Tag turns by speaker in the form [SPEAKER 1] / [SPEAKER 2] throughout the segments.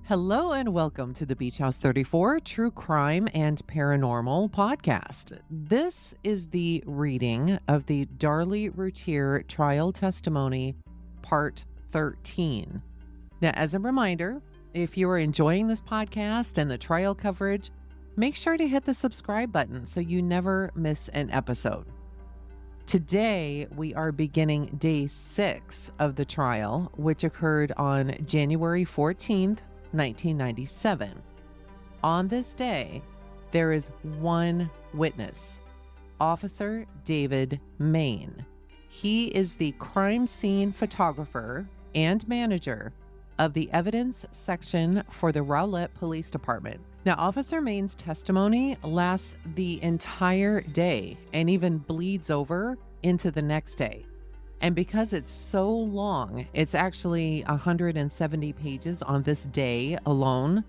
[SPEAKER 1] Hello and welcome to the Beach House 34 True Crime and Paranormal podcast. This is the reading of the Darlie Routier trial testimony, part 13. Now, as a reminder, if you are enjoying this podcast and the trial coverage, make sure to hit the subscribe button so you never miss an episode. Today, we are beginning day 6 of the trial, which occurred on January 14th, 1997. On this day, there is one witness, Officer David Mayne. He is the crime scene photographer and manager of the evidence section for the Rowlett Police Department. Now, Officer Mayne's testimony lasts the entire day and even bleeds over into the next day. And because it's so long, it's actually 170 pages on this day alone,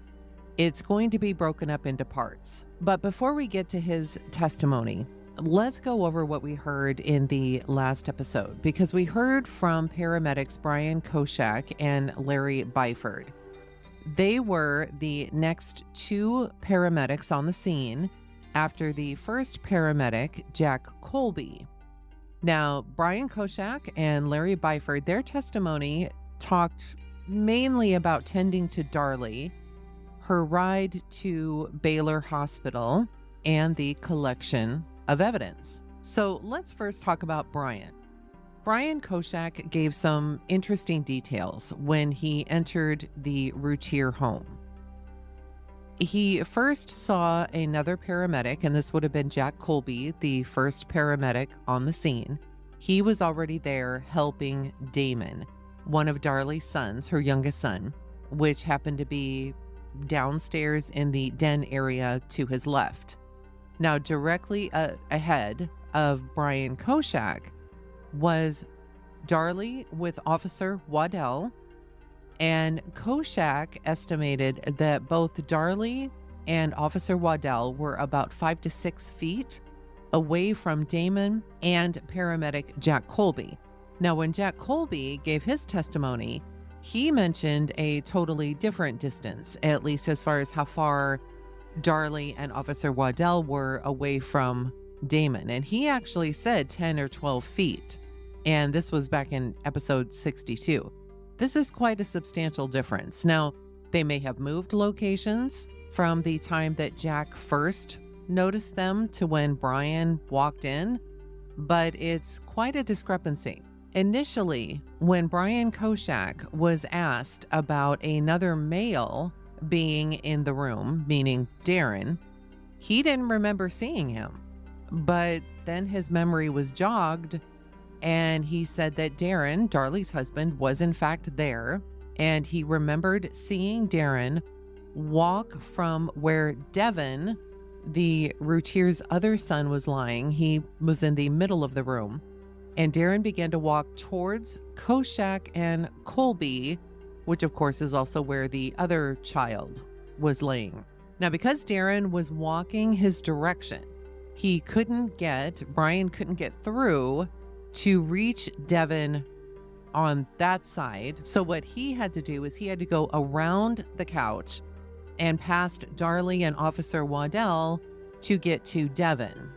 [SPEAKER 1] it's going to be broken up into parts. But before we get to his testimony, let's go over what we heard in the last episode, because we heard from paramedics Brian Koshak and Larry Byford. They were the next two paramedics on the scene after the first paramedic, Jack Colby. Now, Brian Koshak and Larry Byford, their testimony talked mainly about tending to Darlie, her ride to Baylor Hospital, and the collection of evidence. So let's first talk about Brian. Brian Koshak gave some interesting details when he entered the Routier home. He first saw another paramedic, and this would have been Jack Colby, the first paramedic on the scene. He was already there helping Damon, one of Darlie's sons, her youngest son, which happened to be downstairs in the den area to his left. Now, directly ahead of Brian Koshak was Darlie with Officer Waddell, and Koshak estimated that both Darlie and Officer Waddell were about 5 to 6 feet away from Damon and paramedic Jack Colby. Now, when Jack Colby gave his testimony, he mentioned a totally different distance, at least as far as how far Darlie and Officer Waddell were away from Damon. And he actually said 10 or 12 feet. And this was back in episode 62. This is quite a substantial difference. Now, they may have moved locations from the time that Jack first noticed them to when Brian walked in, but it's quite a discrepancy. Initially, when Brian Koshak was asked about another male being in the room, meaning Darren, he didn't remember seeing him. But then his memory was jogged, and he said that Darren, Darlie's husband, was in fact there, and he remembered seeing Darren walk from where Devin, the Routier's other son, was lying. He was in the middle of the room, and Darren began to walk towards Koshak and Colby, which of course is also where the other child was laying. Now, because Darren was walking his direction, Brian couldn't get through to reach Devin on that side. So what he had to do is he had to go around the couch and past Darlie and Officer Waddell to get to Devin.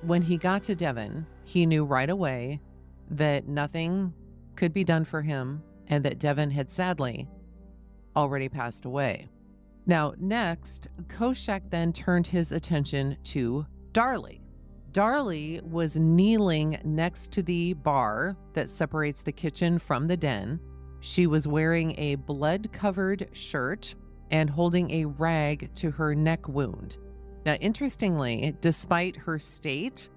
[SPEAKER 1] When he got to Devin, he knew right away that nothing could be done for him and that Devin had sadly already passed away. Now, next, Koshak then turned his attention to Darlie. Darlie was kneeling next to the bar that separates the kitchen from the den. She was wearing a blood-covered shirt and holding a rag to her neck wound. Now, interestingly, despite her state,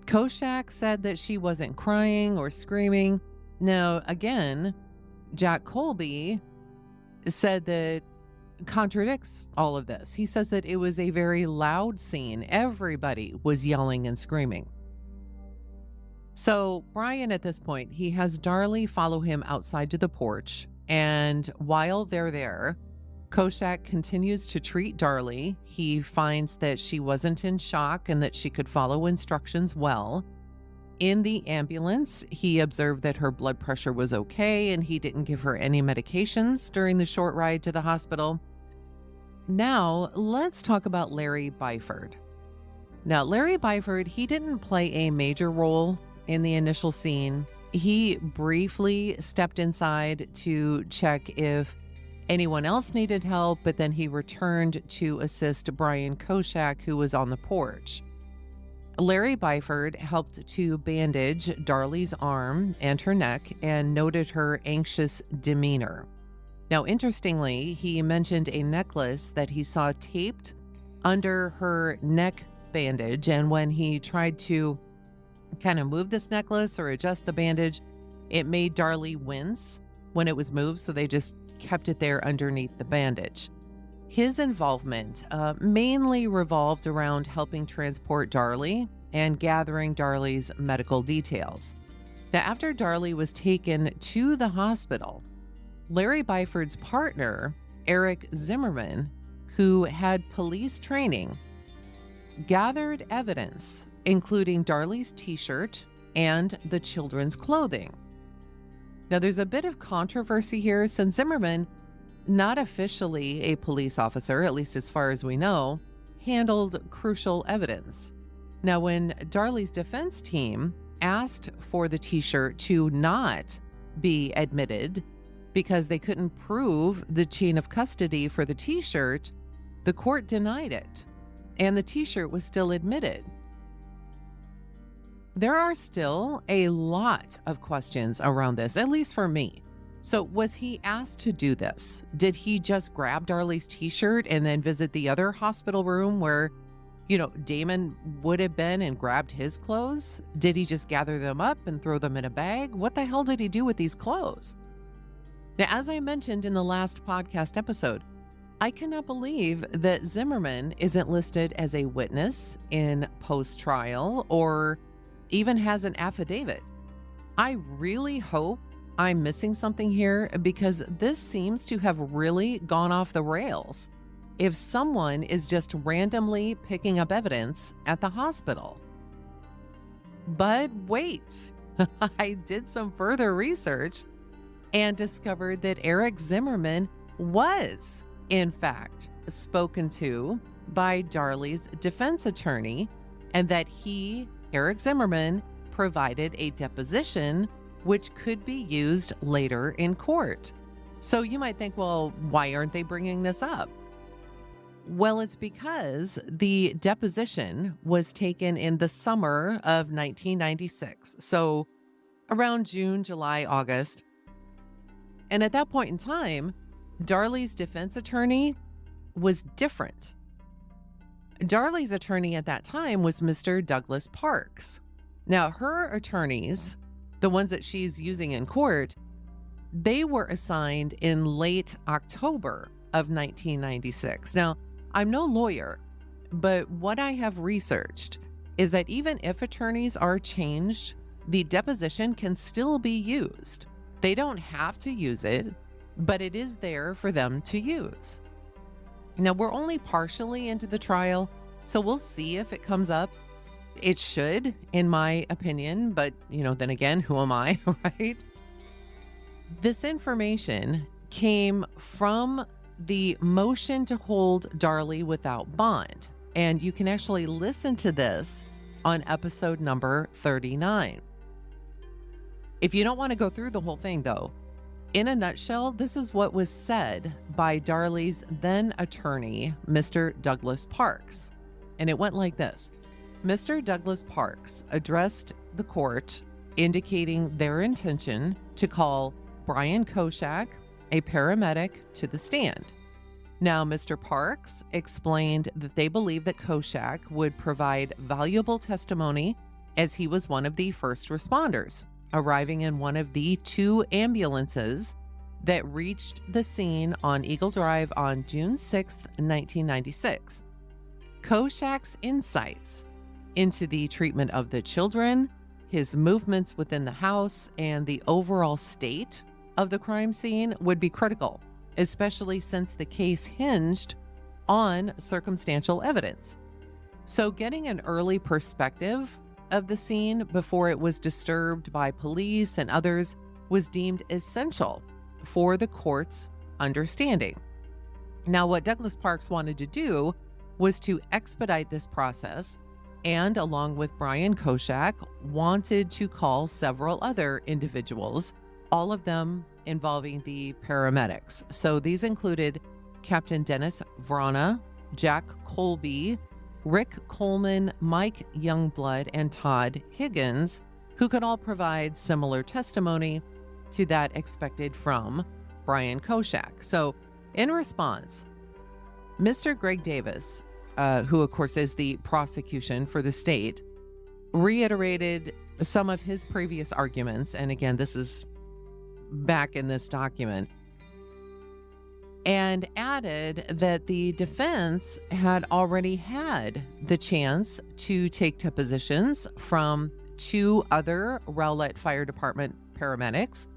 [SPEAKER 1] Koshak said that she wasn't crying or screaming. Now, again, Jack Colby said that contradicts all of this. He says that it was a very loud scene. Everybody was yelling and screaming. So Brian, at this point, he has Darlie follow him outside to the porch. And while they're there, Koshak continues to treat Darlie. He finds that she wasn't in shock and that she could follow instructions well. In the ambulance, he observed that her blood pressure was okay and he didn't give her any medications during the short ride to the hospital. Now, let's talk about Larry Byford. Now, Larry Byford, he didn't play a major role in the initial scene. He briefly stepped inside to check if anyone else needed help, but then he returned to assist Brian Koschak, who was on the porch. Larry Byford helped to bandage Darlie's arm and her neck and noted her anxious demeanor. Now, interestingly, he mentioned a necklace that he saw taped under her neck bandage, and when he tried to kind of move this necklace or adjust the bandage, it made Darlie wince when it was moved, so they just kept it there underneath the bandage. His involvement mainly revolved around helping transport Darlie and gathering Darlie's medical details. Now, after Darlie was taken to the hospital, Larry Byford's partner, Eric Zimmerman, who had police training, gathered evidence, including Darlie's t-shirt and the children's clothing. Now, there's a bit of controversy here since Zimmerman, not officially a police officer, at least as far as we know, handled crucial evidence. Now, when Darlie's defense team asked for the t-shirt to not be admitted because they couldn't prove the chain of custody for the t-shirt, the court denied it, and the t-shirt was still admitted. There are still a lot of questions around this, at least for me. So was he asked to do this? Did he just grab Darlie's t-shirt and then visit the other hospital room where, Damon would have been and grabbed his clothes? Did he just gather them up and throw them in a bag? What the hell did he do with these clothes? Now, as I mentioned in the last podcast episode, I cannot believe that Zimmerman isn't listed as a witness in post-trial or even has an affidavit. I really hope I'm missing something here because this seems to have really gone off the rails if someone is just randomly picking up evidence at the hospital. But wait, I did some further research and discovered that Eric Zimmerman was, in fact, spoken to by Darlie's defense attorney, and that he, Eric Zimmerman, provided a deposition which could be used later in court. So you might think, well, why aren't they bringing this up? Well, it's because the deposition was taken in the summer of 1996. So around June, July, August. And at that point in time, Darlie's defense attorney was different. Darlie's attorney at that time was Mr. Douglas Parks. Now, her attorneys, the ones that she's using in court, they were assigned in late October of 1996. Now, I'm no lawyer, but what I have researched is that even if attorneys are changed, the deposition can still be used. They don't have to use it, but it is there for them to use. Now, we're only partially into the trial, so we'll see if it comes up. It should, in my opinion, but, then again, who am I, right? This information came from the motion to hold Darlie without bond, and you can actually listen to this on episode number 39. If you don't want to go through the whole thing, though, in a nutshell, this is what was said by Darlie's then attorney, Mr. Douglas Parks, and it went like this. Mr. Douglas Parks addressed the court indicating their intention to call Brian Koschak, a paramedic, to the stand. Now, Mr. Parks explained that they believe that Koschak would provide valuable testimony as he was one of the first responders, arriving in one of the two ambulances that reached the scene on Eagle Drive on June 6, 1996. Koschak's insights into the treatment of the children, his movements within the house, and the overall state of the crime scene would be critical, especially since the case hinged on circumstantial evidence. So getting an early perspective of the scene before it was disturbed by police and others was deemed essential for the court's understanding. Now, what Douglas Parks wanted to do was to expedite this process, and along with Brian Koschak, wanted to call several other individuals, all of them involving the paramedics. So these included Captain Dennis Vrana, Jack Colby, Rick Coleman, Mike Youngblood, and Todd Higgins, who could all provide similar testimony to that expected from Brian Koschak. So in response, Mr. Greg Davis, who of course is the prosecution for the state, reiterated some of his previous arguments. And again, this is back in this document, and added that the defense had already had the chance to take depositions from 2 other Rowlett Fire Department paramedics,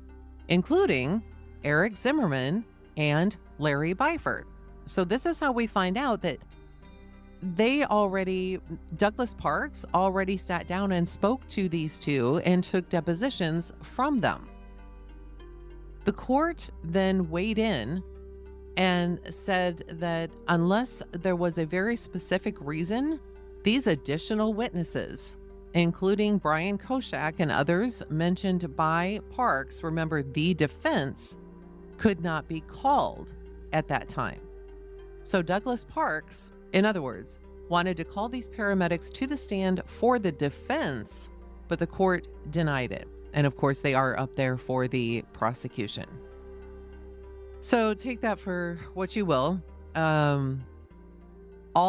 [SPEAKER 1] including Eric Zimmerman and Larry Byford. So this is how we find out that Douglas Parks already sat down and spoke to these 2 and took depositions from them. The court then weighed in and said that unless there was a very specific reason, these additional witnesses, including Brian Koschak and others mentioned by Parks, remember, the defense, could not be called at that time. So Douglas Parks, in other words, wanted to call these paramedics to the stand for the defense, but the court denied it. And of course, they are up there for the prosecution. So take that for what you will. All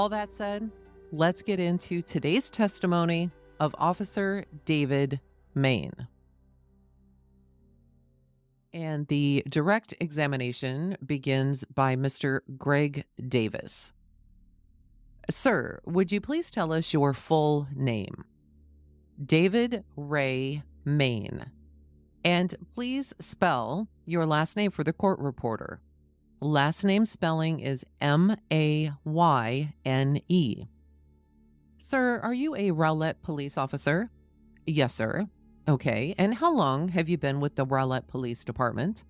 [SPEAKER 1] that said, let's get into today's testimony of Officer David Mayne. And the direct examination begins by Mr. Greg Davis. Sir, would you please tell us your full name? David Ray Mayne. And please spell your last name for the court reporter. Last name spelling is Mayne. Sir, are you a Rowlett police officer? Yes, sir. Okay. And how long have you been with the Rowlett Police Department?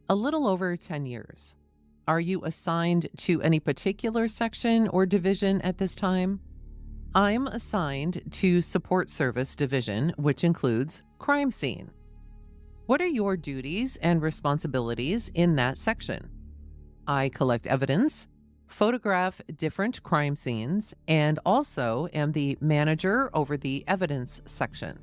[SPEAKER 1] A little over 10 years. Are you assigned to any particular section or division at this time? I'm assigned to Support Service Division, which includes crime scene. What are your duties and responsibilities in that section? I collect evidence, photograph different crime scenes, and also am the manager over the evidence section.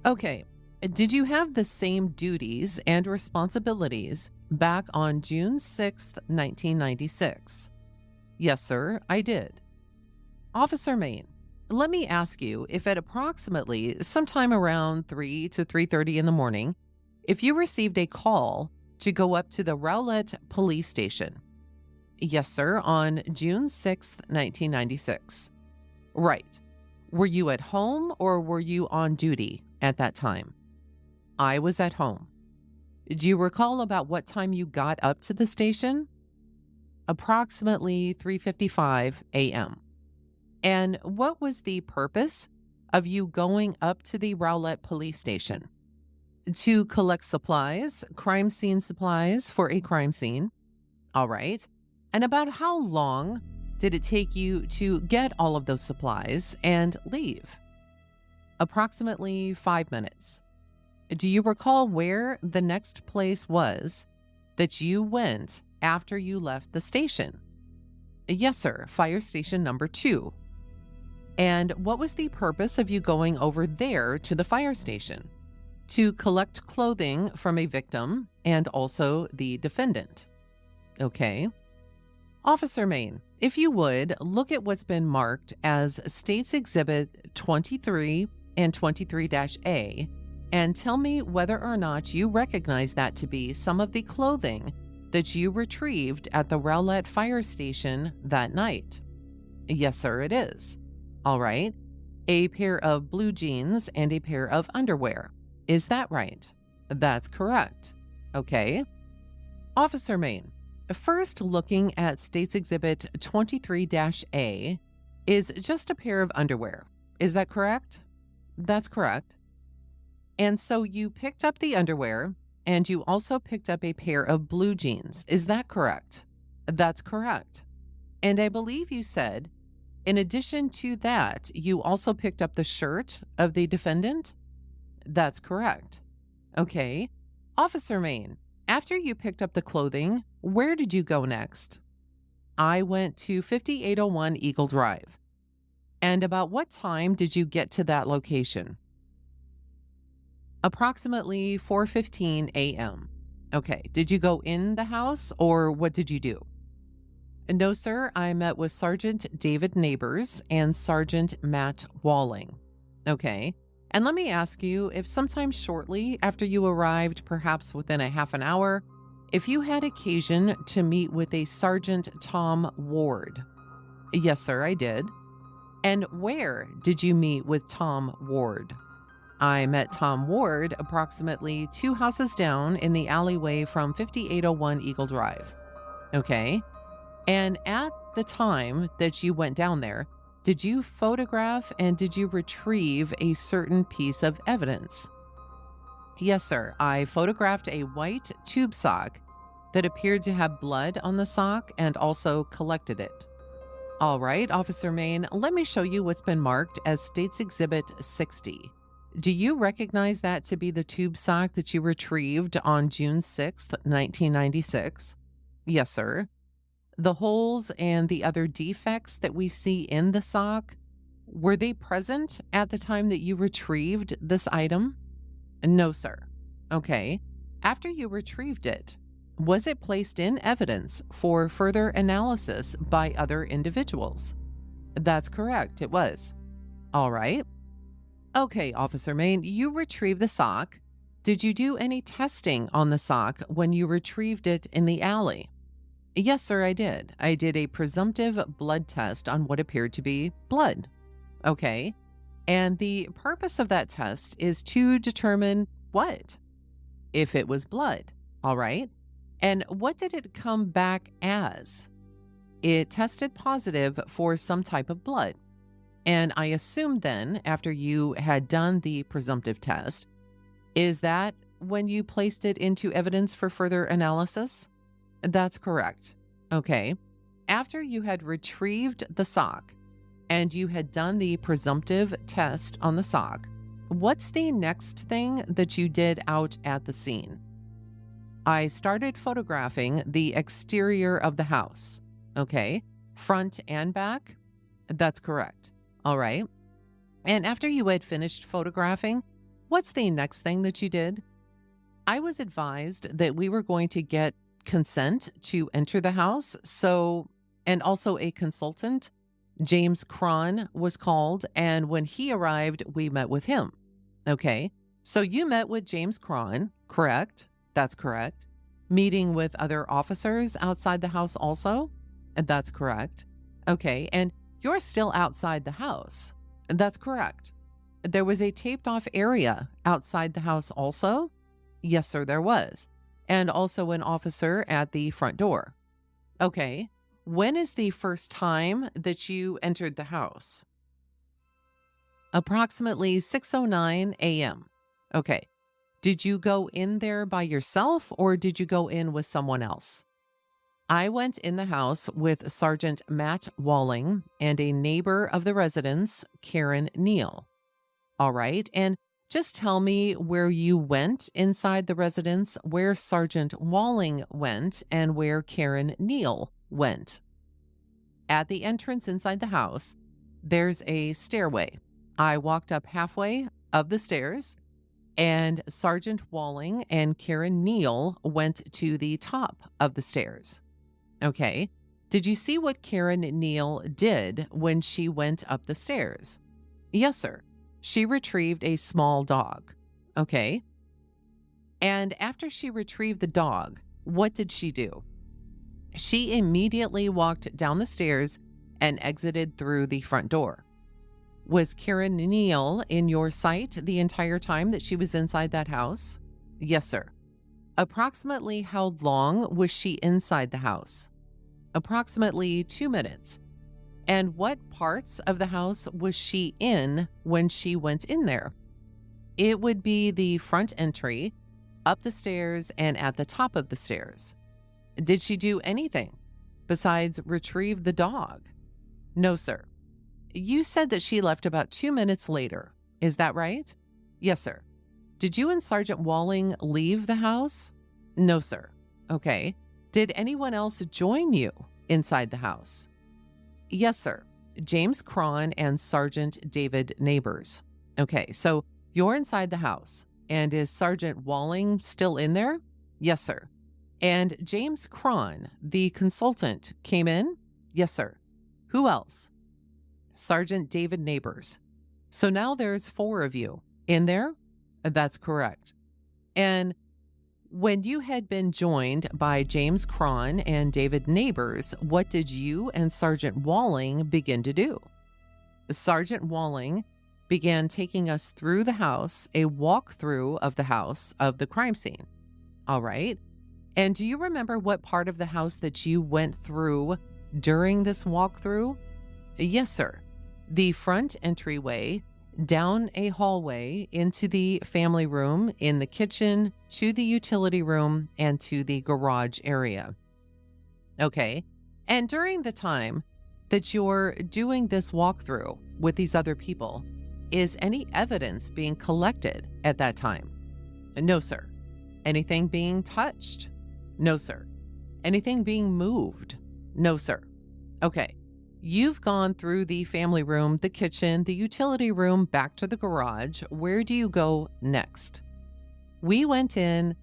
[SPEAKER 1] Okay, did you have the same duties and responsibilities back on June 6th, 1996? Yes, sir, I did. Officer Mayne, let me ask you if at approximately sometime around 3 to 3:30 in the morning, if you received a call to go up to the Rowlett Police Station. Yes, sir, on June 6th, 1996. Right. Were you at home or were you on duty at that time? I was at home. Do you recall about what time you got up to the station? Approximately 3:55 a.m. And what was the purpose of you going up to the Rowlett Police Station? To collect supplies, crime scene supplies for a crime scene. All right. And about how long did it take you to get all of those supplies and leave? Approximately 5 minutes. Do you recall where the next place was that you went after you left the station? Yes, sir. Fire station number 2. And what was the purpose of you going over there to the fire station? To collect clothing from a victim and also the defendant. Okay. Officer Mayne, if you would, look at what's been marked as State's Exhibit 23 and 23-A and tell me whether or not you recognize that to be some of the clothing that you retrieved at the Rowlett Fire Station that night. Yes, sir, it is. All right. A pair of blue jeans and a pair of underwear. Is that right? That's correct. Okay. Officer Mayne, first looking at State's Exhibit 23-A is just a pair of underwear. Is that correct? That's correct. And so you picked up the underwear and you also picked up a pair of blue jeans. Is that correct? That's correct. And I believe you said, in addition to that, you also picked up the shirt of the defendant? That's correct. Okay. Officer Mayne, after you picked up the clothing, where did you go next? I went to 5801 Eagle Drive. And about what time did you get to that location? Approximately 4:15 a.m. Okay. Did you go in the house or what did you do? No, sir. I met with Sergeant David Neighbors and Sergeant Matt Walling. Okay. And let me ask you if sometime shortly after you arrived, perhaps within a half an hour, if you had occasion to meet with a Sergeant Tom Ward. Yes, sir, I did. And where did you meet with Tom Ward? I met Tom Ward approximately 2 houses down in the alleyway from 5801 Eagle Drive. Okay. And at the time that you went down there, did you photograph and did you retrieve a certain piece of evidence? Yes, sir. I photographed a white tube sock that appeared to have blood on the sock and also collected it. All right, Officer Mayne, let me show you what's been marked as State's Exhibit 60. Do you recognize that to be the tube sock that you retrieved on June 6th, 1996? Yes, sir. The holes and the other defects that we see in the sock, were they present at the time that you retrieved this item? No, sir. Okay. After you retrieved it, was it placed in evidence for further analysis by other individuals? That's correct, it was. All right. Okay, Officer Mayne, you retrieved the sock. Did you do any testing on the sock when you retrieved it in the alley? Yes, sir, I did. I did a presumptive blood test on what appeared to be blood. Okay. And the purpose of that test is to determine what? If it was blood. All right. And what did it come back as? It tested positive for some type of blood. And I assume then, after you had done the presumptive test, is that when you placed it into evidence for further analysis? That's correct. Okay. After you had retrieved the sock and you had done the presumptive test on the sock, what's the next thing that you did out at the scene? I started photographing the exterior of the house. Okay. Front and back? That's correct. All right. And after you had finished photographing, what's the next thing that you did? I was advised that we were going to get consent to enter the house. And also a consultant, James Cron, was called. And when he arrived, we met with him. Okay. So you met with James Cron, correct? That's correct. Meeting with other officers outside the house also? And that's correct. Okay. And you're still outside the house. That's correct. There was a taped off area outside the house also? Yes, sir, there was. And also an officer at the front door. Okay. When is the first time that you entered the house? Approximately 6:09 a.m. Okay. Did you go in there by yourself or did you go in with someone else? I went in the house with Sergeant Matt Walling and a neighbor of the residence, Karen Neal. All right. And just tell me where you went inside the residence, where Sergeant Walling went, and where Karen Neal went. At the entrance inside the house, there's a stairway. I walked up halfway of the stairs, and Sergeant Walling and Karen Neal went to the top of the stairs. Okay. Did you see what Karen Neal did when she went up the stairs? Yes, sir. She retrieved a small dog. Okay. And after she retrieved the dog, what did she do? She immediately walked down the stairs and exited through the front door. Was Karen Neal in your sight the entire time that she was inside that house? Yes, sir. Approximately how long was she inside the house? Approximately 2 minutes. And what parts of the house was she in when she went in there? It would be the front entry, up the stairs, and at the top of the stairs. Did she do anything besides retrieve the dog? No, sir. You said that she left about 2 minutes later. Is that right? Yes, sir. Did you and Sergeant Walling leave the house? No, sir. Okay. Did anyone else join you inside the house? Yes, sir. James Cron and Sergeant David Neighbors. Okay, so you're inside the house. And is Sergeant Walling still in there? Yes, sir. And James Cron, the consultant, came in? Yes, sir. Who else? Sergeant David Neighbors. So now there's 4 of you in there? That's correct. And when you had been joined by James Cron and David Neighbors, what did you and Sergeant Walling begin to do? Sergeant Walling began taking us through the house, a walkthrough of the house of the crime scene. All right. And do you remember what part of the house that you went through during this walkthrough? Yes, sir. The front entryway, down a hallway into the family room, in the kitchen, to the utility room, and to the garage area. Okay. And during the time that you're doing this walkthrough with these other people, is any evidence being collected at that time? No, sir. Anything being touched? No, sir. Anything being moved? No, sir. Okay. You've gone through the family room, the kitchen, the utility room, back to the garage. Where do you go next? We went in,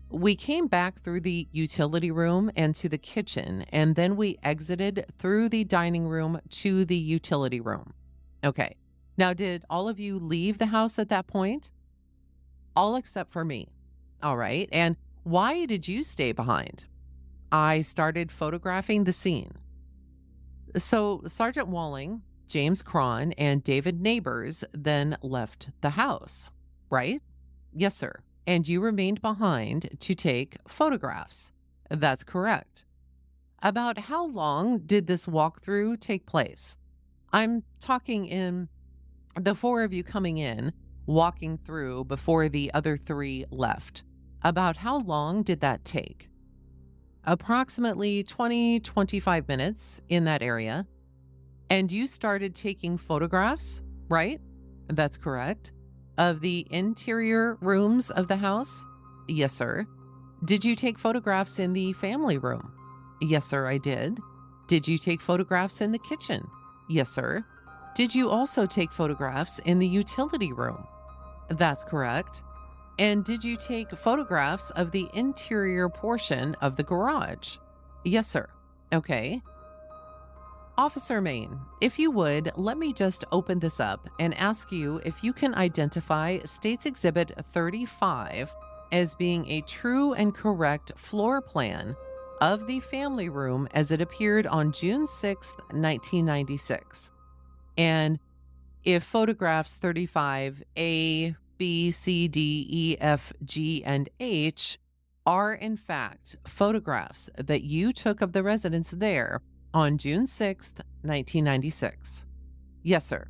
[SPEAKER 1] we came back through the utility room and to the kitchen, and then we exited through the dining room to the utility room. Okay. Now, did all of you leave the house at that point? All except for me. All right. And why did you stay behind? I started photographing the scene. So Sergeant Walling, James Cron, and David Neighbors then left the house, right? Yes, sir. And you remained behind to take photographs. That's correct. About how long did this walkthrough take place? I'm talking in the 4 of you coming in, walking through before the other 3 left. About how long did that take? Approximately 20-25 minutes in that area. And you started taking photographs, right? That's correct. Of the interior rooms of the house? Yes, sir. Did you take photographs in the family room? Yes, sir, I did. Did you take photographs in the kitchen? Yes, sir. Did you also take photographs in the utility room? That's correct. And did you take photographs of the interior portion of the garage? Yes, sir. Okay. Officer Mayne, if you would, let me just open this up and ask you if you can identify State's Exhibit 35 as being a true and correct floor plan of the family room as it appeared on June 6th, 1996. And if photographs 35A, B, C, D, E, F, G, and H are in fact photographs that you took of the residence there on June 6th, 1996. Yes, sir.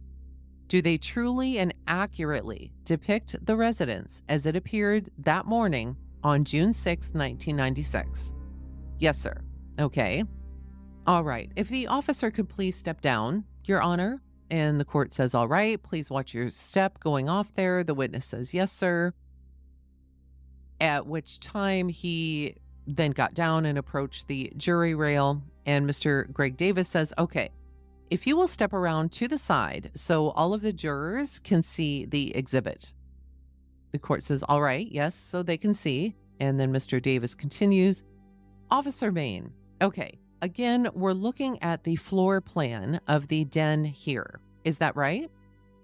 [SPEAKER 1] Do they truly and accurately depict the residence as it appeared that morning on June 6th, 1996? Yes, sir. Okay. All right. If the officer could please step down, Your Honor. And the court says, all right, please watch your step going off there. The witness says, yes, sir. At which time he then got down and approached the jury rail. And Mr. Greg Davis says, okay, if you will step around to the side so all of the jurors can see the exhibit. The court says, all right, yes, so they can see. And then Mr. Davis continues, Officer Mayne, okay. Again, we're looking at the floor plan of the den here. Is that right?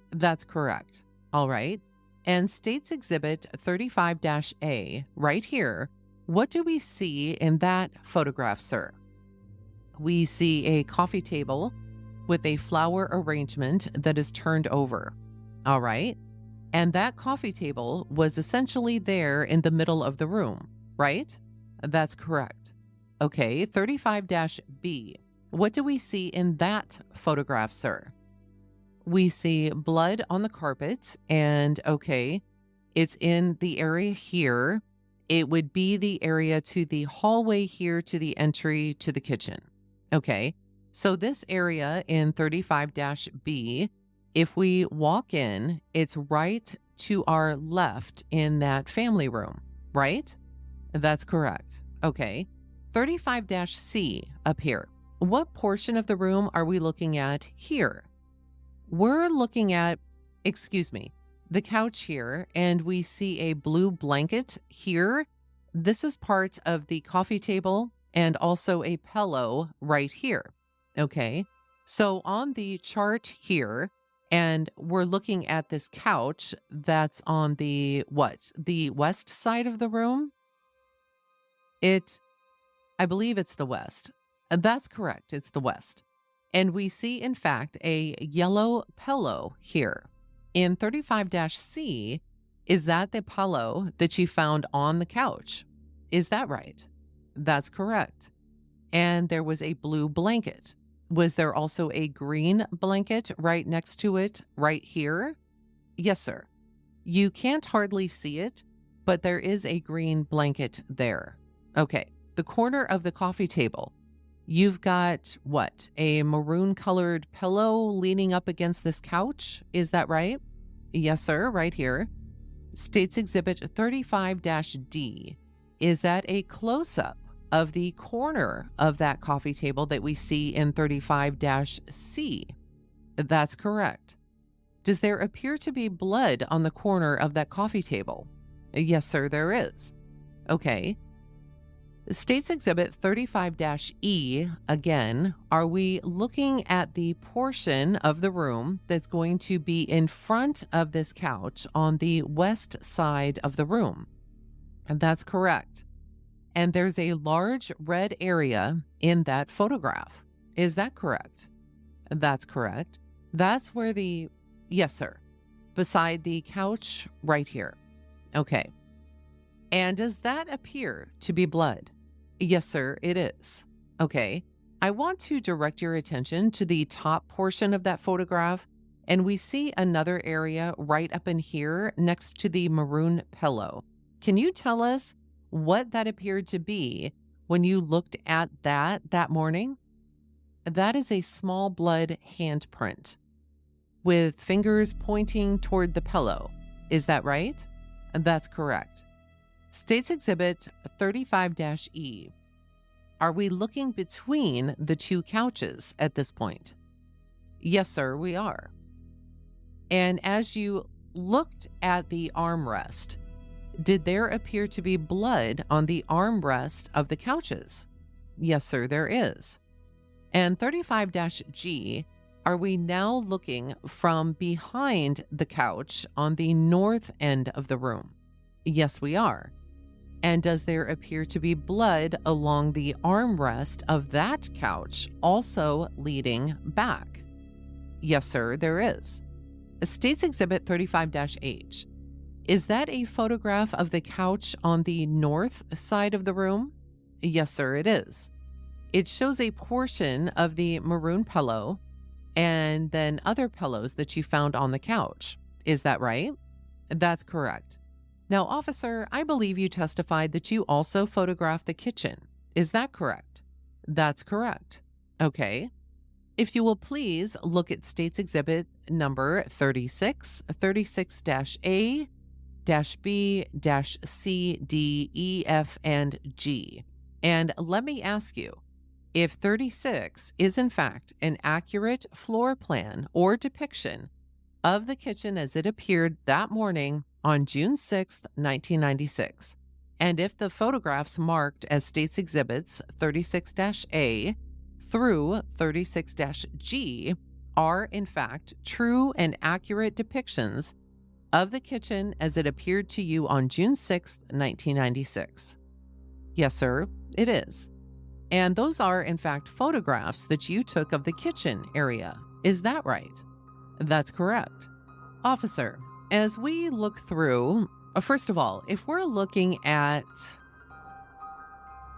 [SPEAKER 1] That's correct. All right. And State's Exhibit 35-A, right here, what do we see in that photograph, sir? We see a coffee table with a flower arrangement that is turned over. All right. And that coffee table was essentially there in the middle of the room, right? That's correct. Okay, 35-B. What do we see in that photograph, sir? We see blood on the carpet, and okay, it's in the area here. It would be the area to the hallway here to the entry to the kitchen. Okay, so this area in 35-B, if we walk in, it's right to our left in that family room, right? That's correct. Okay, 35-C up here. What portion of the room are we looking at here? We're looking at, the couch here, and we see a blue blanket here. This is part of the coffee table and also a pillow right here. Okay, so on the chart here, and we're looking at this couch that's on the west side of the room. I believe it's the west. That's correct. It's the west. And we see, in fact, a yellow pillow here. In 35-C, is that the pillow that you found on the couch? Is that right? That's correct. And there was a blue blanket. Was there also a green blanket right next to it, right here? Yes, sir. You can't hardly see it, but there is a green blanket there. Okay, the corner of the coffee table. You've got what? A maroon colored pillow leaning up against this couch? Is that right? Yes, sir, right here. States Exhibit 35-D. Is that a close-up of the corner of that coffee table that we see in 35-C? That's correct. Does there appear to be blood on the corner of that coffee table? Yes, sir, there is. Okay. States Exhibit 35-E, again, are we looking at the portion of the room that's going to be in front of this couch on the west side of the room? And that's correct. And there's a large red area in that photograph. Is that correct? That's correct. That's where yes, sir, beside the couch right here. Okay. And does that appear to be blood? Yes, sir, it is. Okay. I want to direct your attention to the top portion of that photograph, and we see another area right up in here next to the maroon pillow. Can you tell us what that appeared to be when you looked at that morning? That is a small blood handprint with fingers pointing toward the pillow. Is that right? That's correct. States Exhibit 35-E. Are we looking between the two couches at this point? Yes, sir, we are. And as you looked at the armrest, did there appear to be blood on the armrest of the couches? Yes, sir, there is. And 35-G, are we now looking from behind the couch on the north end of the room? Yes, we are. And does there appear to be blood along the armrest of that couch, also leading back? Yes, sir, there is. States Exhibit 35-H. Is that a photograph of the couch on the north side of the room? Yes, sir, it is. It shows a portion of the maroon pillow and then other pillows that you found on the couch. Is that right? That's correct. Now, officer, I believe you testified that you also photographed the kitchen. Is that correct? That's correct. Okay. If you will please look at States Exhibit number 36, 36-A, -B, -C, D, E, F, and G. And let me ask you, if 36 is in fact an accurate floor plan or depiction of the kitchen as it appeared that morning on June 6th, 1996, and if the photographs marked as States Exhibits 36-A through 36-G are in fact true and accurate depictions of the kitchen as it appeared to you on June 6th, 1996. Yes, sir, it is. And those are, in fact, photographs that you took of the kitchen area. Is that right? That's correct. Officer, as we look through, first of all, if we're looking at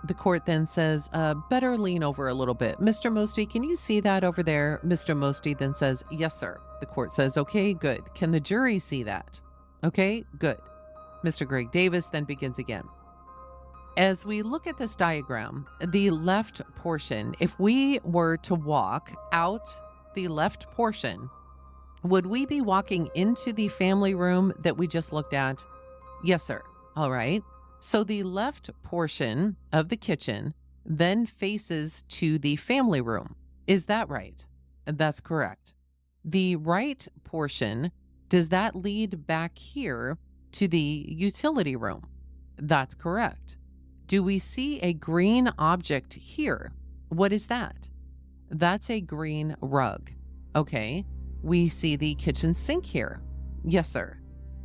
[SPEAKER 1] The court then says, better lean over a little bit. Mr. Mosty, can you see that over there? Mr. Mosty then says, yes, sir. The court says, okay, good. Can the jury see that? Okay, good. Mr. Greg Davis then begins again. As we look at this diagram, the left portion, if we were to walk out the left portion, would we be walking into the family room that we just looked at? Yes, sir. All right. So the left portion of the kitchen then faces to the family room. Is that right? That's correct. The right portion, does that lead back here to the utility room? That's correct. Do we see a green object here? What is that? That's a green rug. Okay. We see the kitchen sink here. Yes, sir.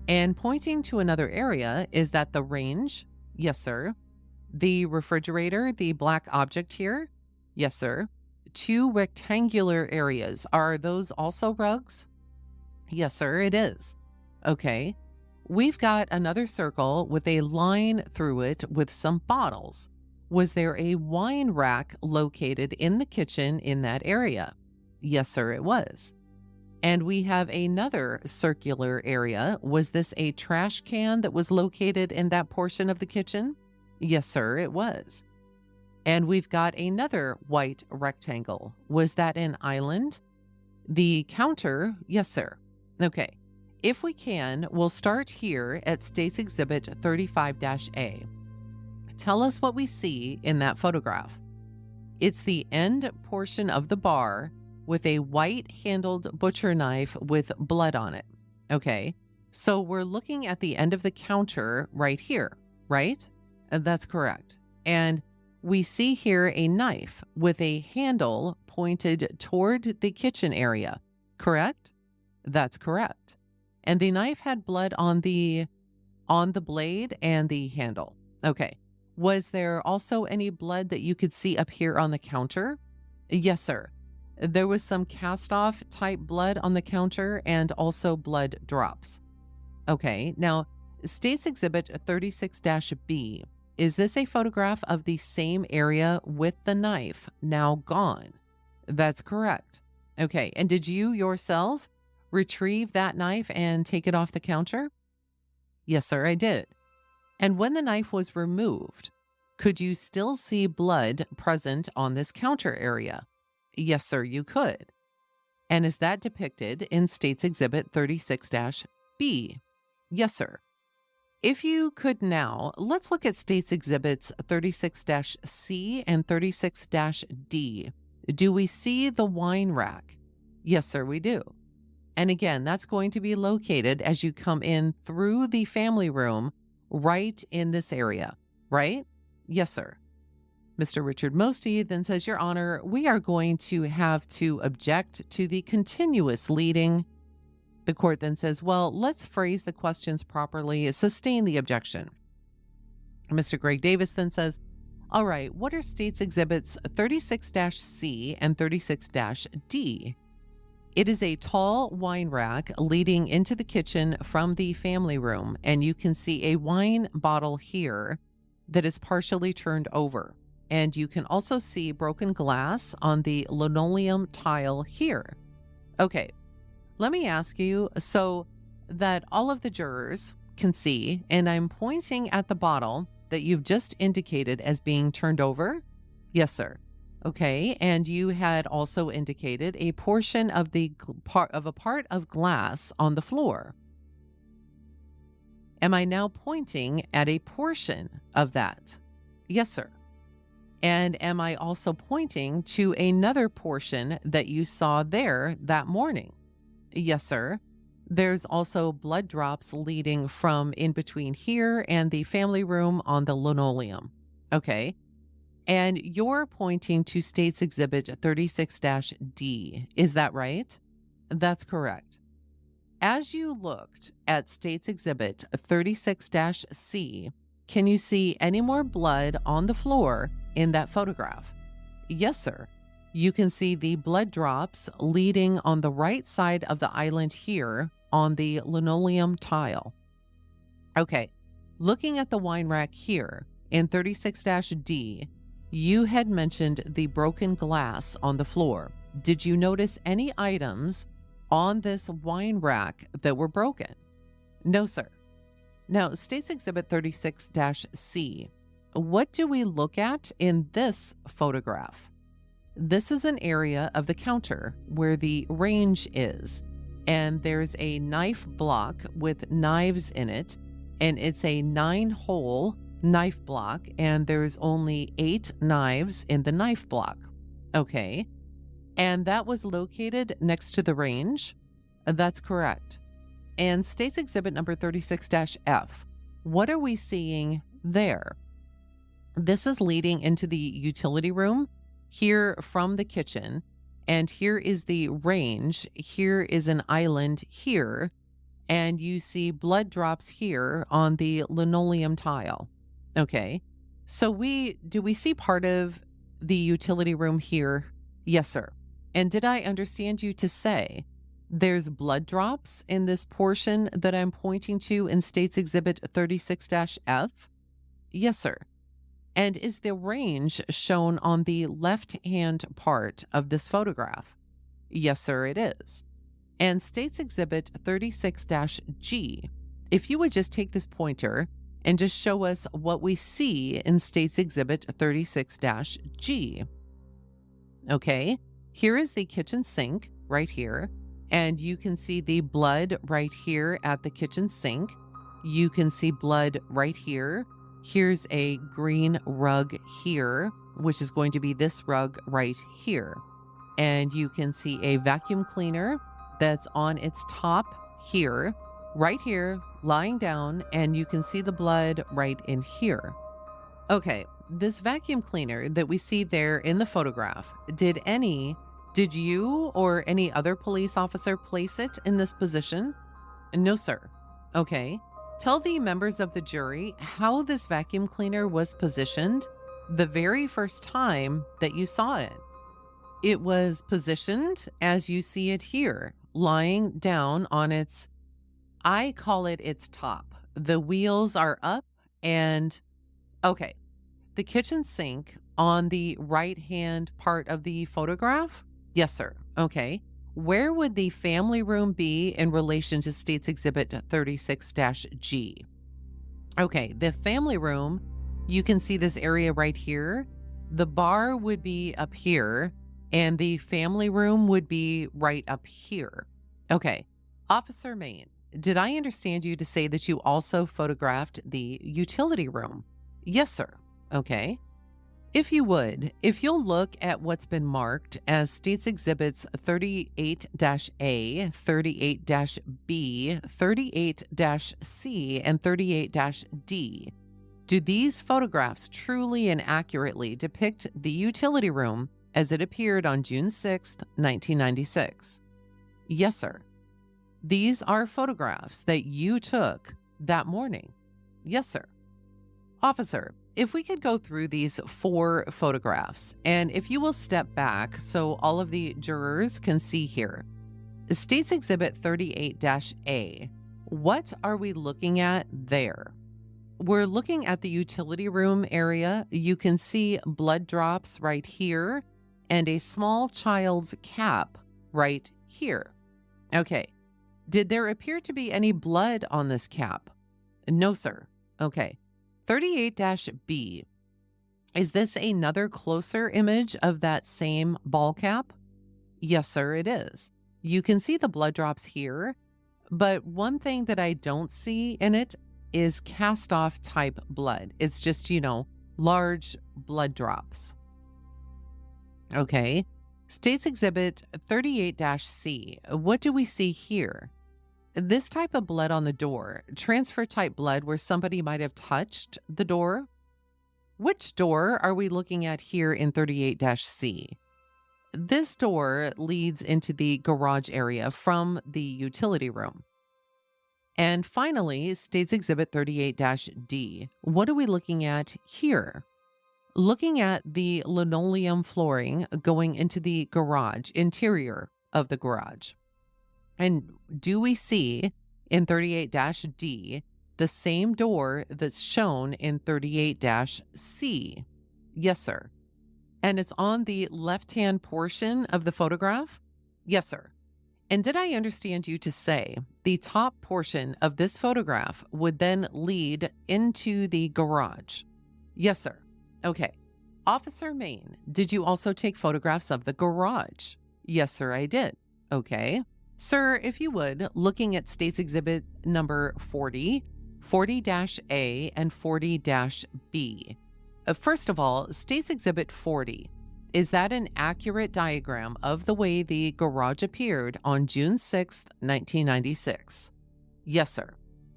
[SPEAKER 1] And pointing to another area, is that the range? Yes, sir. The refrigerator, the black object here? Yes, sir. Two rectangular areas. Are those also rugs? Yes, sir, it is. Okay. We've got another circle with a line through it with some bottles. Was there a wine rack located in the kitchen in that area? Yes, sir, it was. And we have another circular area. Was this a trash can that was located in that portion of the kitchen? Yes, sir, it was. And we've got another white rectangle. Was that an island? The counter? Yes, sir. Okay. If we can, we'll start here at State's Exhibit 35-A. Tell us what we see in that photograph. It's the end portion of the bar with a white-handled butcher knife with blood on it. Okay, so we're looking at the end of the counter right here, right? That's correct. And we see here a knife with a handle pointed toward the kitchen area, correct? That's correct. And the knife had blood on the blade and the handle. Okay. Was there also any blood that you could see up here on the counter? Yes, sir. There was some cast-off type blood on the counter and also blood drops. Okay, now State's Exhibit 36-B. Is this a photograph of the same area with the knife now gone? That's correct. Okay, and did you yourself retrieve that knife and take it off the counter? Yes, sir, I did. And when the knife was removed, could you still see blood present on this counter area? Yes, sir, you could. And is that depicted in State's Exhibit 36-B? Yes, sir. If you could now, let's look at State's Exhibits 36-C and 36-D. Do we see the wine rack? Yes, sir, we do. And again, that's going to be located as you come in through the family room right in this area, right? Yes, sir. Mr. Richard Mosty then says, Your Honor, we are going to have to object to the continuous leading. The court then says, well, let's phrase the questions properly, sustain the objection. Mr. Greg Davis then says, all right, what are State's Exhibits 36-C and 36-D? It is a tall wine rack leading into the kitchen from the family room, and you can see a wine bottle here that is partially turned over. And you can also see broken glass on the linoleum tile here. Okay, let me ask you so that all of the jurors can see, and I'm pointing at the bottle that you've just indicated as being turned over. Yes, sir. Okay, and you had also indicated a portion of the part of glass on the floor. Am I now pointing at a portion of that? Yes, sir. And am I also pointing to another portion that you saw there that morning? Yes, sir. There's also blood drops leading from in between here and the family room on the linoleum. Okay. And you're pointing to State's Exhibit 36-D. Is that right? That's correct. As you looked at State's Exhibit 36-C, can you see any more blood on the floor in that photograph? Yes, sir. You can see the blood drops leading on the right side of the island here on the linoleum tile. Okay, looking at the wine rack here in 36-D, you had mentioned the broken glass on the floor. Did you notice any items on this wine rack that were broken? No, sir. Now, State's Exhibit 36-C. What do we look at in this photograph? This is an area of the counter where the range is, and there's a knife block with knives in it, and it's a 9-hole knife block, and there's only 8 knives in the knife block. Okay. And that was located next to the range? That's correct. And State's Exhibit number 36-F. What are we seeing there? This is leading into the utility room here from the kitchen, and here is the range. Here is an island here, and you see blood drops here on the linoleum tile. Okay. So do we see part of the utility room here? Yes, sir. And did I understand you to say there's blood drops in this portion that I'm pointing to in State's Exhibit 36-F? Yes, sir. And is the range shown on the left-hand part of this photograph? Yes, sir, it is. And State's Exhibit 36-G, if you would just take this pointer and just show us what we see in State's Exhibit 36-G. Okay, here is the kitchen sink right here, and you can see the blood right here at the kitchen sink. You can see blood right here. Here's a green rug here, which is going to be this rug right here. And you can see a vacuum cleaner that's on its top here, right here, lying down, and you can see the blood right in here. Okay, this vacuum cleaner that we see there in the photograph, did you or any other police officer place it in this position? No, sir. Okay. Tell the members of the jury how this vacuum cleaner was positioned the very first time that you saw it. It was positioned as you see it here, lying down on its, I call it its top. The wheels are up and, okay, the kitchen sink on the right-hand part of the photograph? Yes, sir. Okay. Where would the family room be in relation to State's Exhibit 36-G? Okay, the family room, you can see this area right here. The bar would be up here, and the family room would be right up here. Okay, Officer Mayne, did I understand you to say that you also photographed the utility room? Yes, sir. Okay. If you'll look at what's been marked as State's Exhibits 38-A, 38-B, 38-C, and 38-D, do these photographs truly and accurately depict the utility room as it appeared on June 6, 1996? Yes, sir. These are photographs that you took that morning? Yes, sir. Officer, if we could go through these 4 photographs, and if you will step back so all of the jurors can see here. State's Exhibit 38-A, what are we looking at there? We're looking at the utility room area. You can see blood drops right here and a small child's cap right here. Okay. Did there appear to be any blood on this cap? No, sir. Okay. 38-B. Is this another closer image of that same ball cap? Yes, sir, it is. You can see the blood drops here, but one thing that I don't see in it is cast-off type blood. It's just, large blood drops. Okay. State's Exhibit 38-C. What do we see here? This type of blood on the door, transfer type blood where somebody might have touched the door. Which door are we looking at here in 38-C? This door leads into the garage area from the utility room. And finally, State's Exhibit 38-D. What are we looking at here? Looking at the linoleum flooring going into the garage, interior of the garage. And do we see in 38-D The same door that's shown in 38-C. Yes, sir. And it's on the left-hand portion of the photograph? Yes, sir. And did I understand you to say the top portion of this photograph would then lead into the garage? Yes, sir. Okay. Officer Mayne, did you also take photographs of the garage? Yes, sir, I did. Okay. Sir, if you would, looking at State's Exhibit number 40, 40-A, and 40-B. First of all, State's Exhibit 40. Is that an accurate diagram of the way the garage appeared on June 6th, 1996? Yes, sir.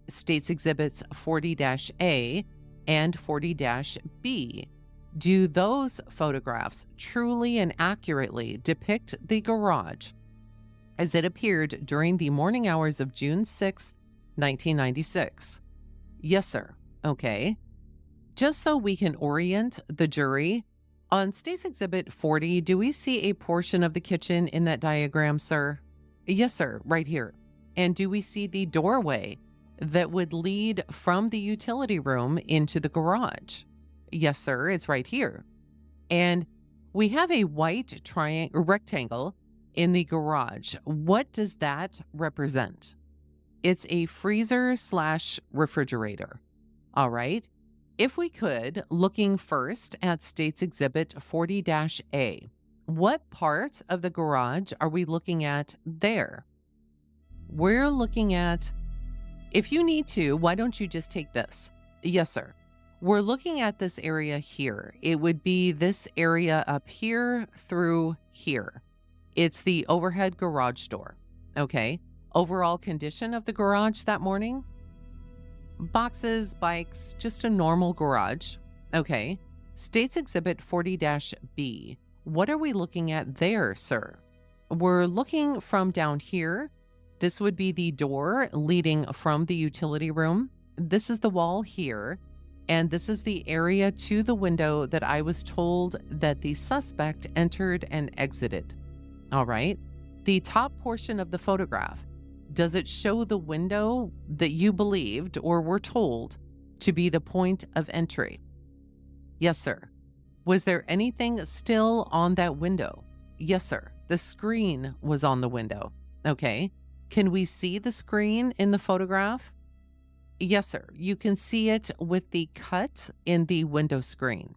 [SPEAKER 1] State's Exhibits 40-A and 40-B. Do those photographs truly and accurately depict the garage as it appeared during the morning hours of June 6th, 1996? Yes, sir. Okay. Just so we can orient the jury, on State's Exhibit 40, do we see a portion of the kitchen in that diagram, sir? Yes, sir, right here. And do we see the doorway that would lead from the utility room into the garage? Yes, sir, it's right here. And we have a white rectangle in the garage. What does that represent? It's a freezer/refrigerator. All right. If we could, looking first at State's Exhibit 40-A, what part of the garage are we looking at there? We're looking at, if you need to, why don't you just take this? Yes, sir. We're looking at this area here. It would be this area up here through here. It's the overhead garage door. Okay. Overall condition of the garage that morning? Boxes, bikes, just a normal garage. Okay. State's Exhibit 40-B. What are we looking at there, sir? We're looking from down here. This would be the door leading from the utility room. This is the wall here. And this is the area to the window that I was told that the suspect entered and exited. All right. The top portion of the photograph, does it show the window that you believed or were told to be the point of entry? Yes, sir. Was there anything still on that window? Yes, sir. The screen was on the window. Okay. Can we see the screen in the photograph? Yes, sir. You can see it with the cut in the window screen.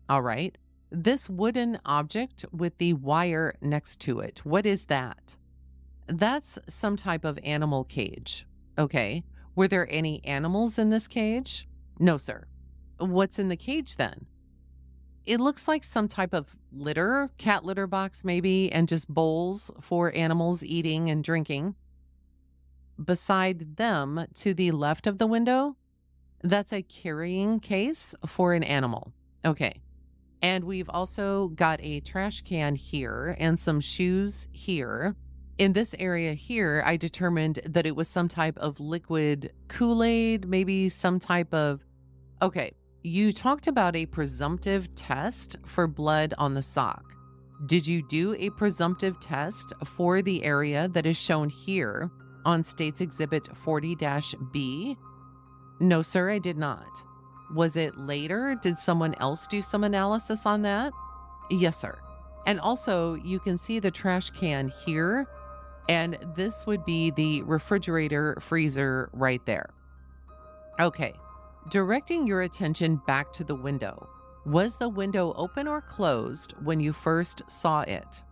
[SPEAKER 1] All right. This wooden object with the wire next to it, what is that? That's some type of animal cage. Okay. Were there any animals in this cage? No, sir. What's in the cage then? It looks like some type of litter, cat litter box maybe, and just bowls for animals eating and drinking. Beside them, to the left of the window, that's a carrying case for an animal. Okay. And we've also got a trash can here and some shoes here. In this area here, I determined that it was some type of liquid Kool-Aid, maybe some type of... Okay, you talked about a presumptive test for blood on the sock. Did you do a presumptive test for the area that is shown here on State's Exhibit 40-B? No, sir, I did not. Was it later? Did someone else do some analysis on that? Yes, sir. And also, you can see the trash can here, and this would be the refrigerator freezer right there. Okay, directing your attention back to the window. Was the window open or closed when you first saw it?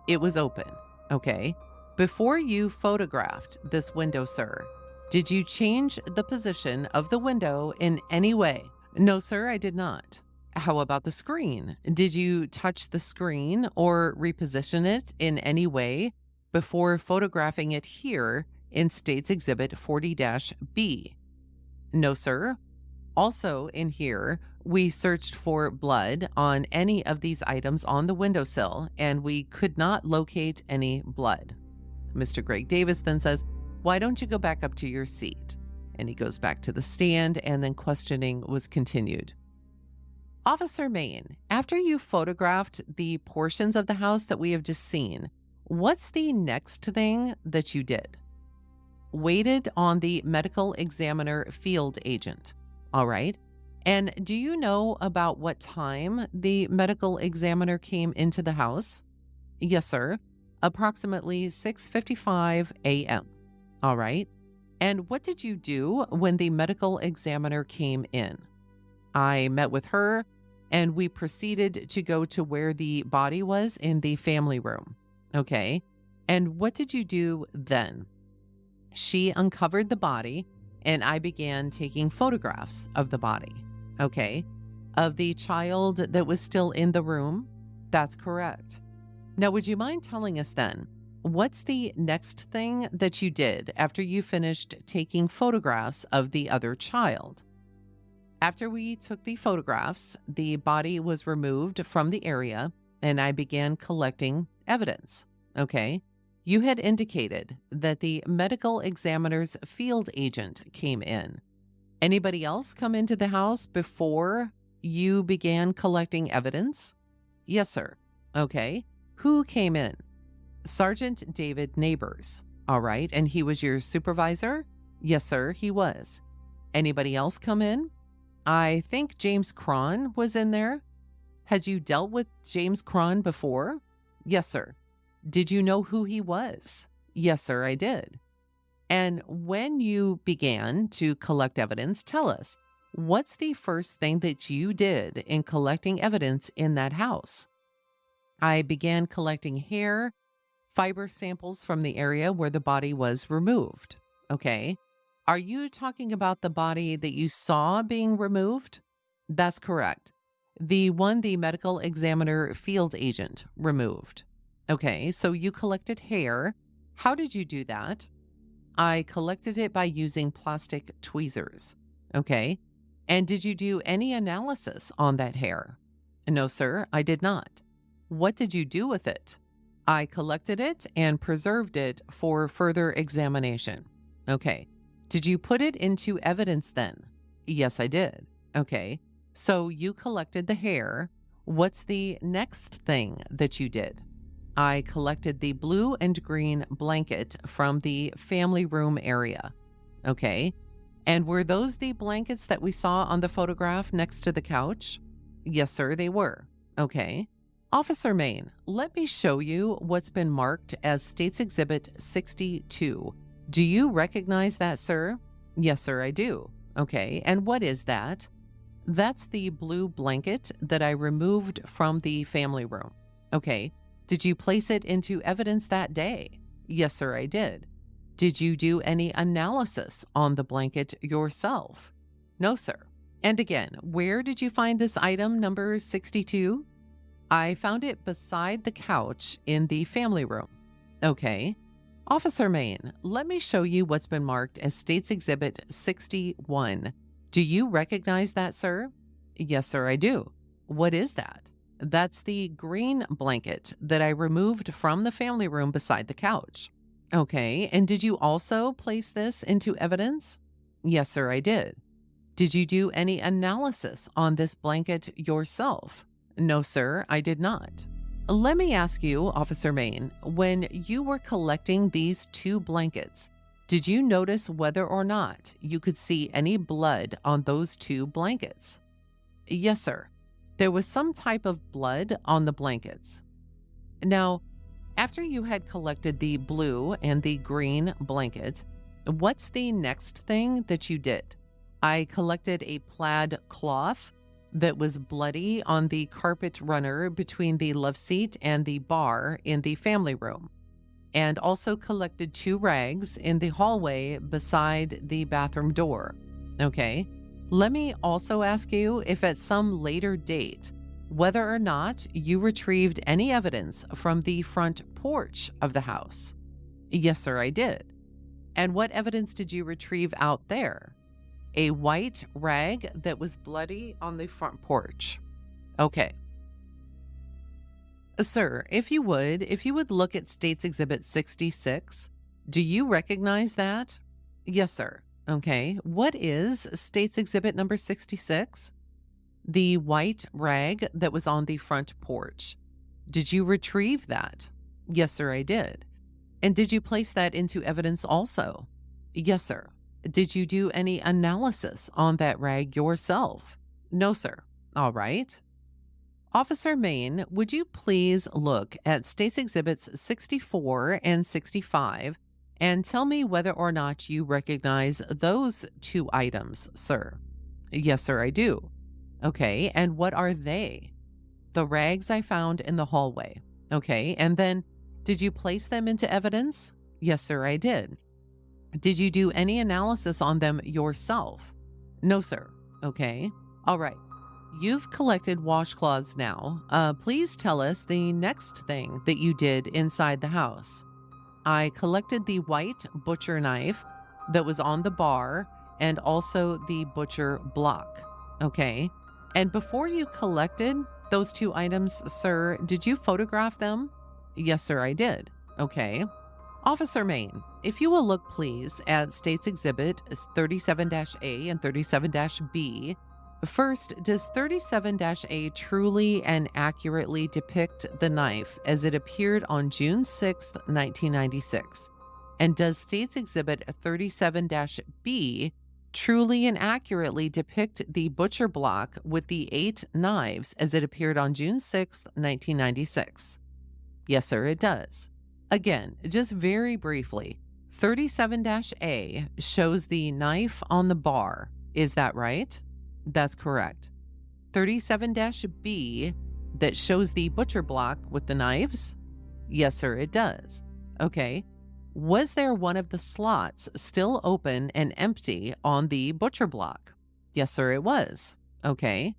[SPEAKER 1] It was open. Okay. Before you photographed this window, sir, did you change the position of the window in any way? No, sir, I did not. How about the screen? Did you touch the screen or reposition it in any way before photographing it here in State's Exhibit 40-B? No, sir. Also in here, we searched for blood on any of these items on the windowsill, and we could not locate any blood. Mr. Greg Davis then says, "Why don't you go back up to your seat?" And he goes back to the stand, and then questioning was continued. Officer Mayne, after you photographed the portions of the house that we have just seen, what's the next thing that you did? waited on the medical examiner field agent. All right. And do you know about what time the medical examiner came into the house? Yes, sir. Approximately 6:55 a.m. All right. And what did you do when the medical examiner came in? I met with her and we proceeded to go to where the body was in the family room. Okay. And what did you do then? She uncovered the body and I began taking photographs of the body. Okay. Of the child that was still in the room? That's correct. Now, would you mind telling us then, what's the next thing that you did after you finished taking photographs of the other child? After we took the photographs, the body was removed from the area and I began collecting evidence. Okay. You had indicated that the medical examiner's field agent came in. Anybody else come into the house before you began collecting evidence? Yes, sir. Okay. Who came in? Sergeant David Neighbors. All right. And he was your supervisor? Yes, sir, he was. Anybody else come in? I think James Cron was in there. Had you dealt with James Cron before? Yes, sir. Did you know who he was? Yes, sir, I did. And when you began to collect evidence, tell us, what's the first thing that you did in collecting evidence in that house? I began collecting hair, fiber samples from the area where the body was removed. Okay. Are you talking about the body that you saw being removed? That's correct. The one the medical examiner field agent removed. Okay, so you collected hair. How did you do that? I collected it by using plastic tweezers. Okay. And did you do any analysis on that hair? No, sir, I did not. What did you do with it? I collected it and preserved it for further examination. Okay. Did you put it into evidence then? Yes, I did. Okay. So you collected the hair. What's the next thing that you did? I collected the blue and green blanket from the family room area. Okay. And were those the blankets that we saw on the photograph next to the couch? Yes, sir, they were. Okay. Officer Mayne, let me show you what's been marked as State's Exhibit 62. Do you recognize that, sir? Yes, sir, I do. Okay. And what is that? That's the blue blanket that I removed from the family room. Okay. Did you place it into evidence that day? Yes, sir, I did. Did you do any analysis on the blanket yourself? No, sir. And again, where did you find this item number 62? I found it beside the couch in the family room. Okay. Officer Mayne, let me show you what's been marked as State's Exhibit 61. Do you recognize that, sir? Yes, sir, I do. What is that? That's the green blanket that I removed from the family room beside the couch. Okay, and did you also place this into evidence? Yes, sir, I did. Did you do any analysis on this blanket yourself? No, sir, I did not. Let me ask you, Officer Mayne, when you were collecting these two blankets, did you notice whether or not you could see any blood on those two blankets? Yes, sir. There was some type of blood on the blankets. Now, after you had collected the blue and the green blankets, what's the next thing that you did? I collected a plaid cloth that was bloody on the carpet runner between the love seat and the bar in the family room, and also collected 2 rags in the hallway beside the bathroom door. Okay. Let me also ask you if at some later date, whether or not you retrieved any evidence from the front porch of the house. Yes, sir, I did. And what evidence did you retrieve out there? A white rag that was bloody on the front porch. Okay. Sir, if you would look at State's Exhibit 66, do you recognize that? Yes, sir. Okay. What is State's Exhibit number 66? The white rag that was on the front porch. Did you retrieve that? Yes, sir, I did. And did you place that into evidence also? Yes, sir. Did you do any analysis on that rag yourself? No, sir. All right. Officer Mayne, would you please look at State's Exhibits 64 and 65 and tell me whether or not you recognize those two items, sir? Yes, sir, I do. Okay, and what are they? The rags I found in the hallway. Okay, and then did you place them into evidence? Yes, sir, I did. Did you do any analysis on them yourself? No, sir. Okay. All right. You've collected washcloths now. Please tell us the next thing that you did inside the house. I collected the white butcher knife that was on the bar and also the butcher block. Okay. And before you collected those two items, sir, did you photograph them? Yes, sir, I did. Okay. Officer Mayne, if you will look please at State's Exhibit 37-A and 37-B. First, does 37-A truly and accurately depict the knife as it appeared on June 6, 1996? And does State's Exhibit 37-B truly and accurately depict the butcher block with the 8 knives as it appeared on June 6, 1996? Yes, sir, it does. Again, just very briefly, 37-A shows the knife on the bar. Is that right? That's correct. 37-B that shows the butcher block with the knives? Yes, sir, it does. Okay. Was there one of the slots still open and empty on the butcher block? Yes, sir, it was. Okay.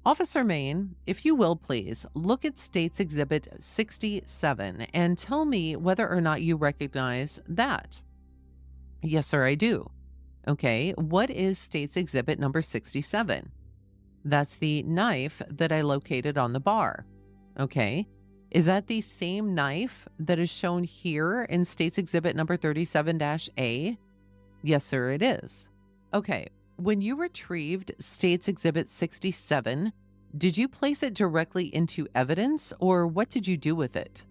[SPEAKER 1] Officer Mayne, if you will please, look at State's Exhibit 67 and tell me whether or not you recognize that. Yes, sir, I do. Okay, what is State's Exhibit number 67? That's the knife that I located on the bar. Okay, is that the same knife that is shown here in State's Exhibit number 37-A? Yes, sir, it is. Okay, when you retrieved State's Exhibit 67, did you place it directly into evidence or what did you do with it?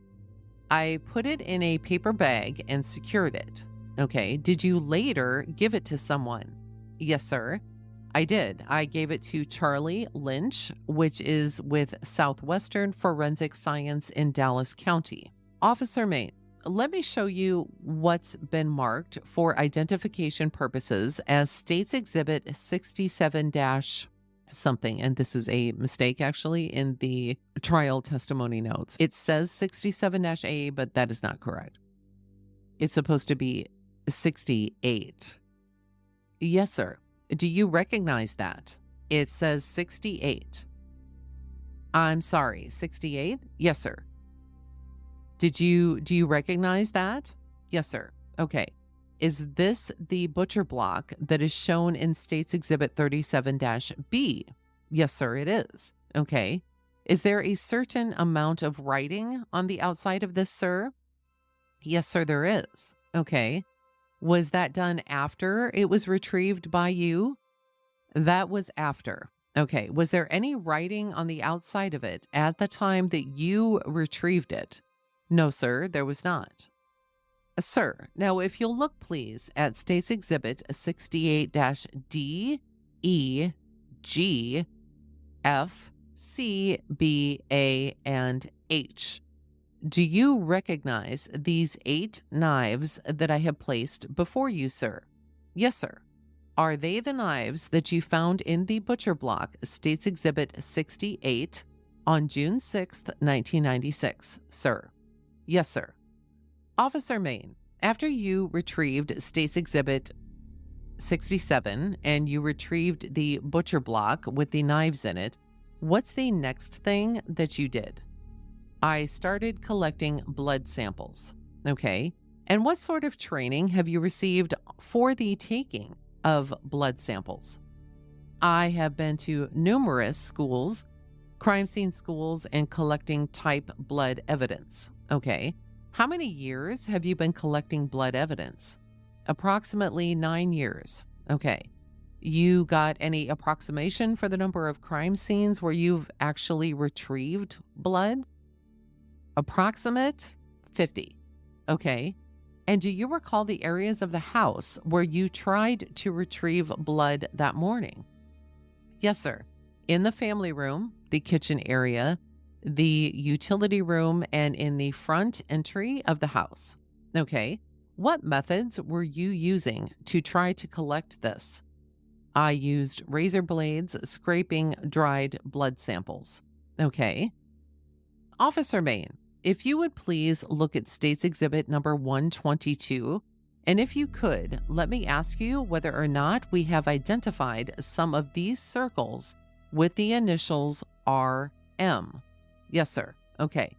[SPEAKER 1] I put it in a paper bag and secured it. Okay, did you later give it to someone? Yes, sir. I did. I gave it to Charlie Lynch, which is with Southwestern Forensic Science in Dallas County. Officer Mayne, let me show you what's been marked for identification purposes as State's Exhibit 67 something, and this is a mistake actually in the trial testimony notes. It says 67-A, but that is not correct. It's supposed to be 68. Yes, sir. Do you recognize that? It says 68. I'm sorry, 68? Yes, sir. Do you recognize that? Yes, sir. Okay. Is this the butcher block that is shown in State's Exhibit 37-B? Yes, sir, it is. Okay. Is there a certain amount of writing on the outside of this, sir? Yes, sir, there is. Okay. Was that done after it was retrieved by you? That was after. Okay. Was there any writing on the outside of it at the time that you retrieved it? No, sir, there was not. Sir, now if you'll look please at State's Exhibit 68-D, E, G, F, C, B, A, and H. Do you recognize these 8 knives that I have placed before you, sir? Yes, sir. Are they the knives that you found in the butcher block, State's Exhibit 68, on June 6, 1996, sir? Yes, sir. Officer Mayne, after you retrieved State's Exhibit 67 and you retrieved the butcher block with the knives in it, what's the next thing that you did? I started collecting blood samples. Okay. And what sort of training have you received for the taking of blood samples? I have been to numerous schools, crime scene schools, and collecting type blood evidence. Okay. How many years have you been collecting blood evidence? Approximately 9 years. Okay. You got any approximation for the number of crime scenes where you've actually retrieved blood? Approximate 50. Okay. And do you recall the areas of the house where you tried to retrieve blood that morning? Yes, sir. In the family room, the kitchen area, the utility room, and in the front entry of the house. Okay. What methods were you using to try to collect this? I used razor blades scraping dried blood samples. Okay. Officer Mayne, if you would please look at State's Exhibit number 122, and if you could, let me ask you whether or not we have identified some of these circles with the initials RM. Yes, sir. Okay.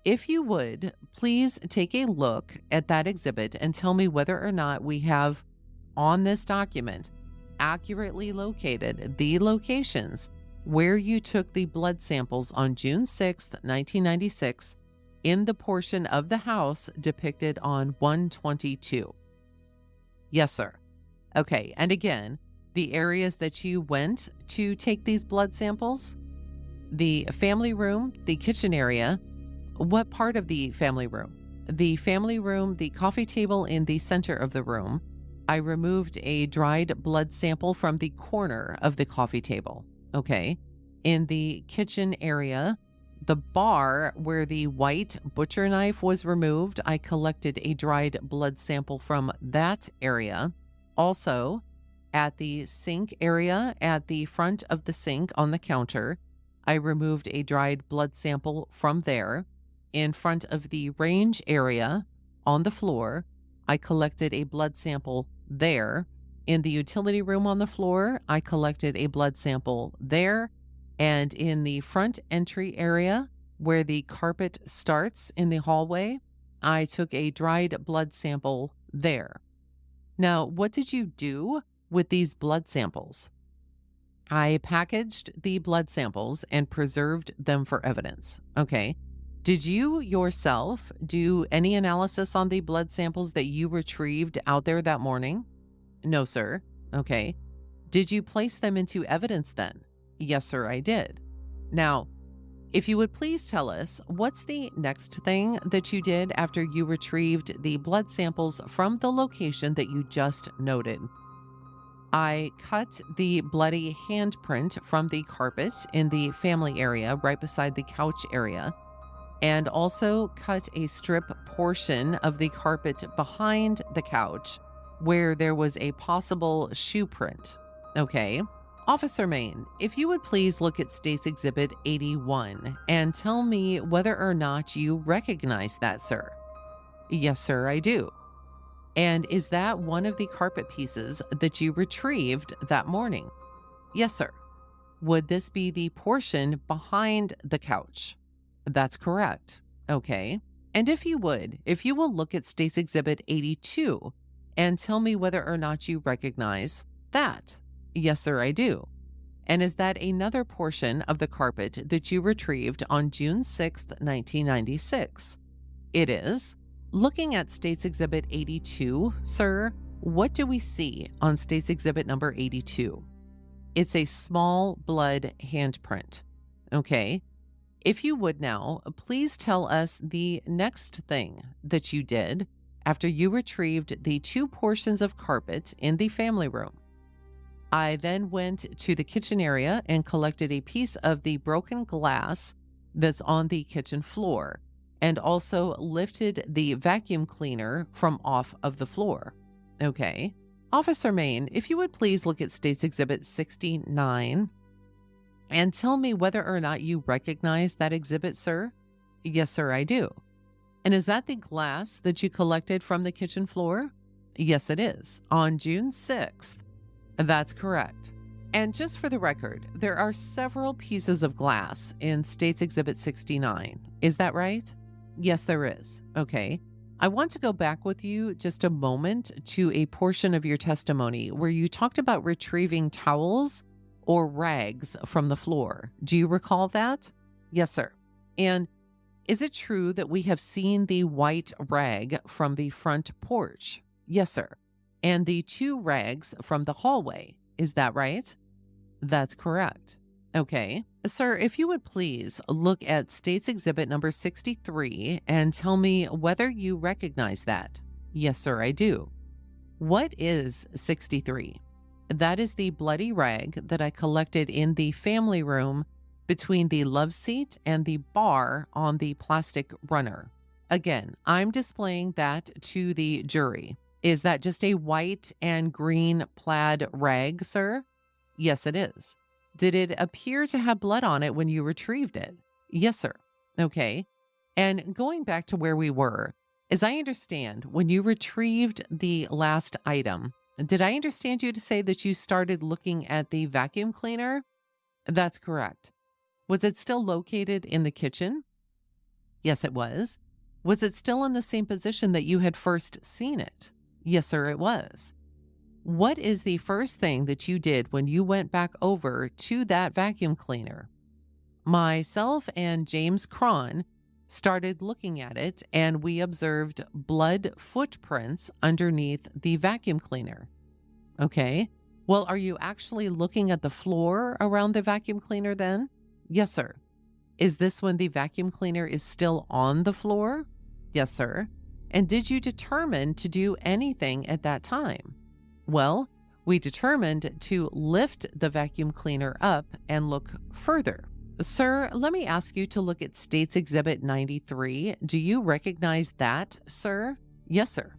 [SPEAKER 1] If you would, please take a look at that exhibit and tell me whether or not we have on this document accurately located the locations where you took the blood samples on June 6th, 1996, in the portion of the house depicted on 122. Yes, sir. Okay, and again, the areas that you went to take these blood samples? The family room, the kitchen area. What part of the family room? The family room, the coffee table in the center of the room. I removed a dried blood sample from the corner of the coffee table. Okay. In the kitchen area, the bar where the white butcher knife was removed, I collected a dried blood sample from that area. Also, at the sink area, at the front of the sink on the counter, I removed a dried blood sample from there. In front of the range area on the floor, I collected a blood sample there. In the utility room on the floor, I collected a blood sample there. And in the front entry area where the carpet starts in the hallway, I took a dried blood sample there. Now, what did you do with these blood samples? I packaged the blood samples and preserved them for evidence. Okay. Did you yourself do any analysis on the blood samples that you retrieved out there that morning? No, sir. Okay. Did you place them into evidence then? Yes, sir, I did. Now, if you would please tell us, what's the next thing that you did after you retrieved the blood samples from the location that you just noted? I cut the bloody handprint from the carpet in the family area right beside the couch area, and also cut a strip portion of the carpet behind the couch where there was a possible shoe print. Okay. Officer Mayne, if you would please look at State's Exhibit 81 and tell me whether or not you recognize that, sir. Yes, sir, I do. And is that one of the carpet pieces that you retrieved that morning? Yes, sir. Would this be the portion behind the couch? That's correct. Okay. And if you will look at State's Exhibit 82 and tell me whether or not you recognize that. Yes, sir, I do. And is that another portion of the carpet that you retrieved on June 6th, 1996? It is. Looking at State's Exhibit 82, sir, what do we see on State's Exhibit number 82? It's a small blood handprint. Okay. If you would now, please tell us the next thing that you did after you retrieved the two portions of carpet in the family room. I then went to the kitchen area and collected a piece of the broken glass that's on the kitchen floor, and also lifted the vacuum cleaner from off of the floor. Okay. Officer Mayne, if you would please look at State's Exhibit 69 and tell me whether or not you recognize that exhibit, sir. Yes, sir, I do. And is that the glass that you collected from the kitchen floor? Yes, it is. On June 6th. That's correct. And just for the record, there are several pieces of glass in State's Exhibit 69. Is that right? Yes, there is. Okay. I want to go back with you just a moment to a portion of your testimony where you talked about retrieving towels or rags from the floor. Do you recall that? Yes, sir. And is it true that we have seen the white rag from the front porch? Yes, sir. And the two rags from the hallway. Is that right? That's correct. Okay. Sir, if you would please look at State's Exhibit number 63 and tell me whether you recognize that. Yes, sir, I do. What is 63? That is the bloody rag that I collected in the family room between the love seat and the bar on the plastic runner. Again, I'm displaying that to the jury. Is that just a white and green plaid rag, sir? Yes, it is. Did it appear to have blood on it when you retrieved it? Yes, sir. Okay. And going back to where we were, as I understand, when you retrieved the last item, did I understand you to say that you started looking at the vacuum cleaner? That's correct. Was it still located in the kitchen? Yes, it was. Was it still in the same position that you had first seen it? Yes, sir, it was. What is the first thing that you did when you went back over to that vacuum cleaner? Myself and James Cron started looking at it, and we observed blood footprints underneath the vacuum cleaner. Okay. Well, are you actually looking at the floor around the vacuum cleaner then? Yes, sir. Is this when the vacuum cleaner is still on the floor? Yes, sir. And did you determine to do anything at that time? Well, we determined to lift the vacuum cleaner up and look further. Sir, let me ask you to look at State's Exhibit 93. Do you recognize that, sir? Yes, sir.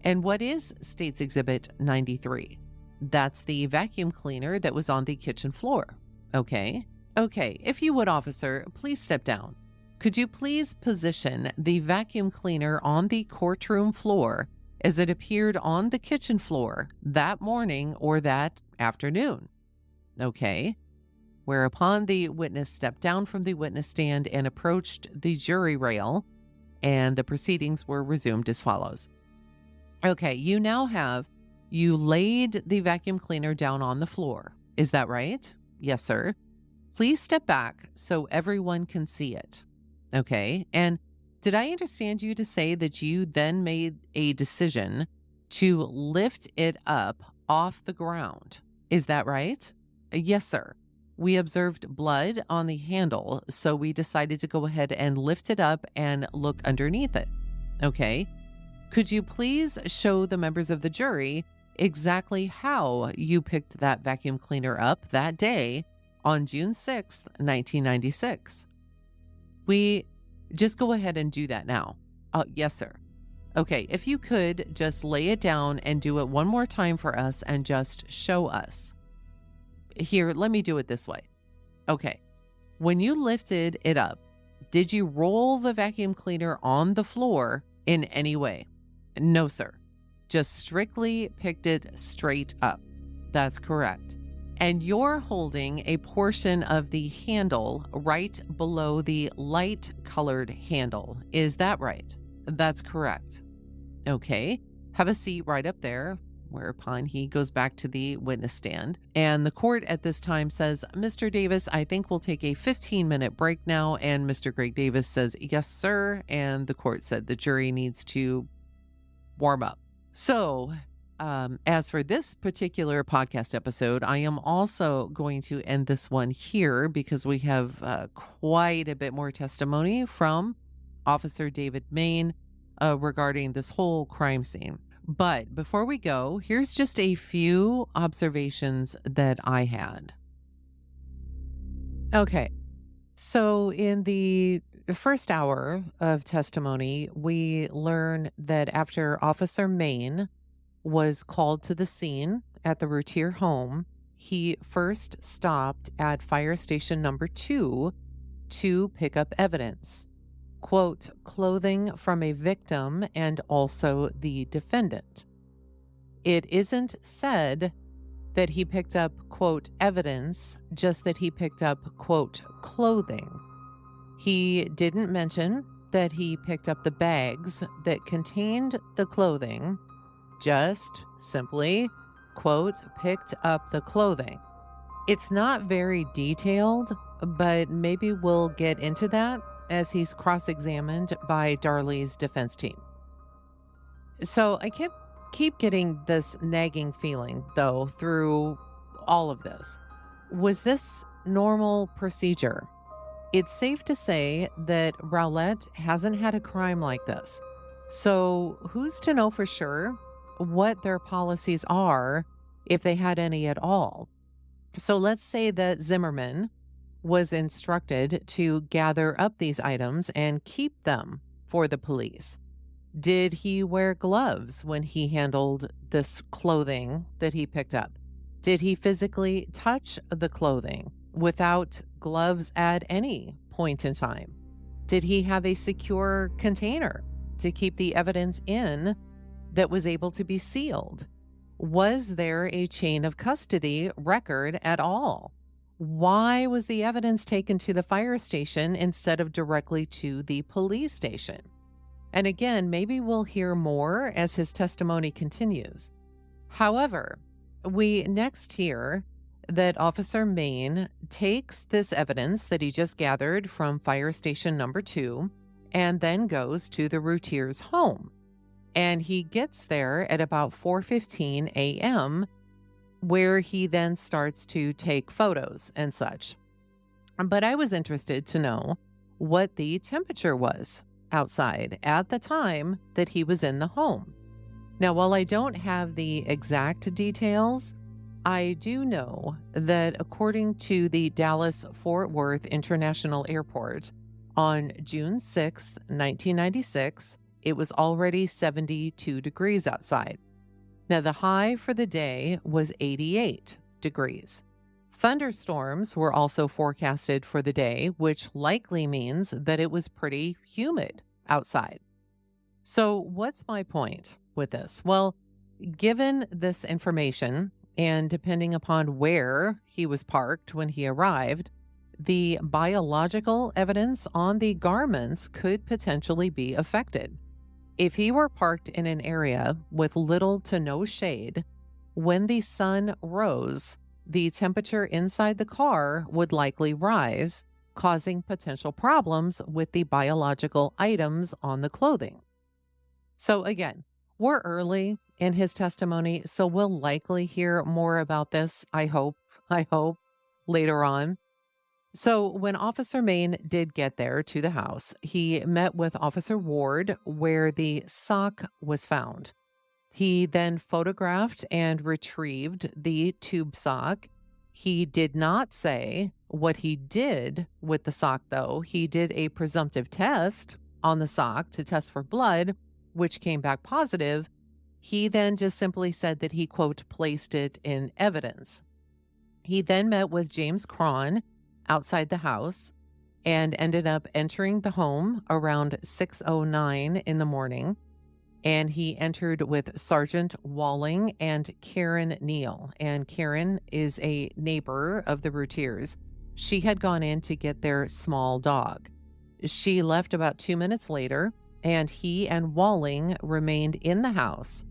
[SPEAKER 1] And what is State's Exhibit 93? That's the vacuum cleaner that was on the kitchen floor. Okay. Okay, if you would, officer, please step down. Could you please position the vacuum cleaner on the courtroom floor as it appeared on the kitchen floor that morning or that afternoon? Okay. Whereupon the witness stepped down from the witness stand and approached the jury rail, and the proceedings were resumed as follows. Okay, you laid the vacuum cleaner down on the floor. Is that right? Yes, sir. Please step back so everyone can see it. Okay, and did I understand you to say that you then made a decision to lift it up off the ground? Is that right? Yes, sir. We observed blood on the handle, so we decided to go ahead and lift it up and look underneath it. Okay. Could you please show the members of the jury exactly how you picked that vacuum cleaner up that day on June 6th, 1996? We just go ahead and do that now. Yes, sir. Okay, if you could just lay it down and do it one more time for us and just show us. Here, let me do it this way. Okay, when you lifted it up, did you roll the vacuum cleaner on the floor in any way? No, sir. Just strictly picked it straight up. That's correct. And you're holding a portion of the handle right below the light-colored handle. Is that right? That's correct. Okay. Have a seat right up there, whereupon he goes back to the witness stand. And the court at this time says, Mr. Davis, I think we'll take a 15-minute break now. And Mr. Greg Davis says, yes, sir. And the court said the jury needs to warm up. So as for this particular podcast episode, I am also going to end this one here because we have quite a bit more testimony from Officer David Mayne regarding this whole crime scene. But before we go, here's just a few observations that I had. Okay, so in the first hour of testimony, we learn that after Officer Mayne was called to the scene at the Routier home, he first stopped at fire station number 2 to pick up evidence. Quote, clothing from a victim and also the defendant. It isn't said that he picked up, quote, evidence, just that he picked up, quote, clothing. He didn't mention that he picked up the bags that contained the clothing, just simply, quote, picked up the clothing. It's not very detailed, but maybe we'll get into that as he's cross-examined by Darlie's defense team. So I keep getting this nagging feeling, though, through all of this. Was this normal procedure? It's safe to say that Rowlett hasn't had a crime like this. So, who's to know for sure what their policies are, if they had any at all? So, let's say that Zimmerman was instructed to gather up these items and keep them for the police. Did he wear gloves when he handled this clothing that he picked up? Did he physically touch the clothing without gloves at any point in time? Did he have a secure container to keep the evidence in that was able to be sealed? Was there a chain of custody record at all? Why was the evidence taken to the fire station instead of directly to the police station? And again, maybe we'll hear more as his testimony continues. However, we next hear that Officer Mayne takes this evidence that he just gathered from fire station number 2 and then goes to the Routier's home. And he gets there at about 4:15 a.m., where he then starts to take photos and such. But I was interested to know what the temperature was outside at the time that he was in the home. Now, while I don't have the exact details, I do know that according to the Dallas-Fort Worth International Airport, on June 6th, 1996, it was already 72 degrees outside. Now, the high for the day was 88 degrees. Thunderstorms were also forecasted for the day, which likely means that it was pretty humid outside. So, what's my point with this? Well, given this information, and depending upon where he was parked when he arrived, the biological evidence on the garments could potentially be affected. If he were parked in an area with little to no shade, when the sun rose, the temperature inside the car would likely rise, causing potential problems with the biological items on the clothing. So again, we're early in his testimony, so we'll likely hear more about this, I hope, later on. So when Officer Mayne did get there to the house, he met with Officer Ward where the sock was found. He then photographed and retrieved the tube sock. He did not say what he did with the sock, though. He did a presumptive test on the sock to test for blood, which came back positive. He then just simply said that he, quote, placed it in evidence. He then met with James Cron outside the house and ended up entering the home around 6:09 in the morning. And he entered with Sergeant Walling and Karen Neal. And Karen is a neighbor of the Routiers. She had gone in to get their small dog. She left about 2 minutes later, and he and Walling remained in the house,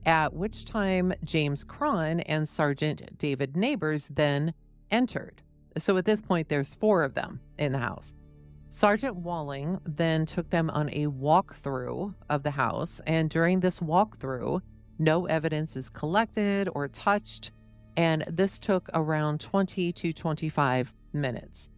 [SPEAKER 1] at which time James Cron and Sergeant David Neighbors then entered. So at this point, there's 4 of them in the house. Sergeant Walling then took them on a walkthrough of the house, and during this walkthrough, no evidence is collected or touched, and this took around 20 to 25 minutes.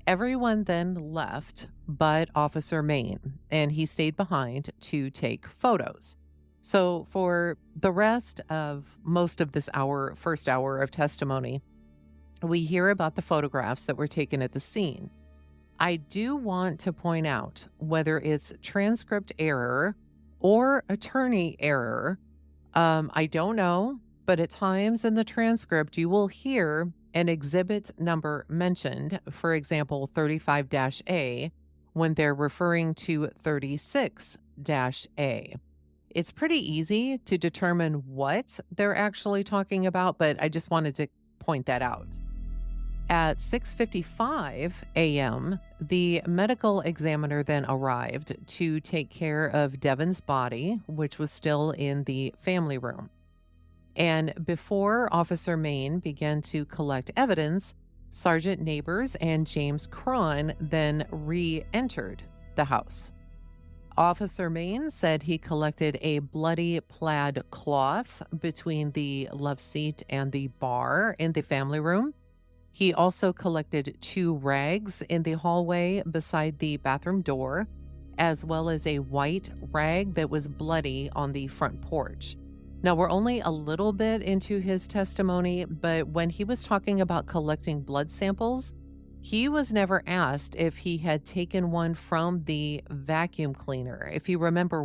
[SPEAKER 1] Everyone then left but Officer Mayne, and he stayed behind to take photos. So for the rest of most of this first hour of testimony, we hear about the photographs that were taken at the scene. I do want to point out, whether it's transcript error or attorney error, I don't know, but at times in the transcript, you will hear an exhibit number mentioned, for example, 35-A, when they're referring to 36-A. It's pretty easy to determine what they're actually talking about, but I just wanted to point that out. At 6:55 a.m., the medical examiner then arrived to take care of Devon's body, which was still in the family room. And before Officer Mayne began to collect evidence, Sergeant Neighbors and James Cron then re-entered the house. Officer Mayne said he collected a bloody plaid cloth between the love seat and the bar in the family room. He also collected 2 rags in the hallway beside the bathroom door. as well as a white rag that was bloody on the front porch. Now, we're only a little bit into his testimony, but when he was talking about collecting blood samples, he was never asked if he had taken one from the vacuum cleaner. If you remember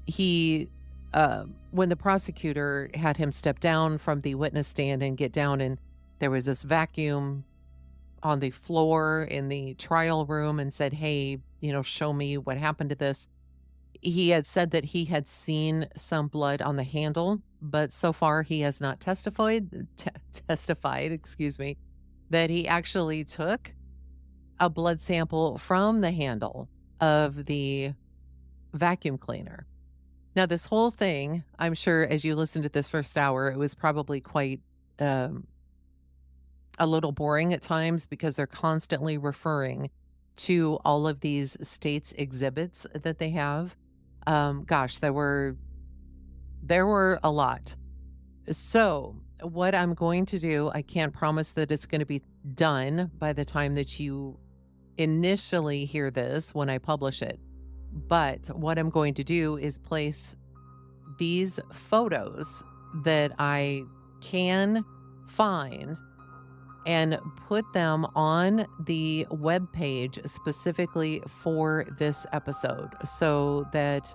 [SPEAKER 1] he, when the prosecutor had him step down from the witness stand and get down, and there was this vacuum on the floor in the trial room and said, "Hey, show me what happened to this." He had said that he had seen some blood on the handle, but so far he has not testified, excuse me, that he actually took a blood sample from the handle of the vacuum cleaner. Now, this whole thing, I'm sure as you listened to this first hour, it was probably quite a little boring at times because they're constantly referring to all of these states' exhibits that they have. Gosh, there were a lot. So what I'm going to do, I can't promise that it's going to be done by the time that you initially hear this when I publish it. But what I'm going to do is place these photos that I can find and put them on the webpage specifically for this episode so that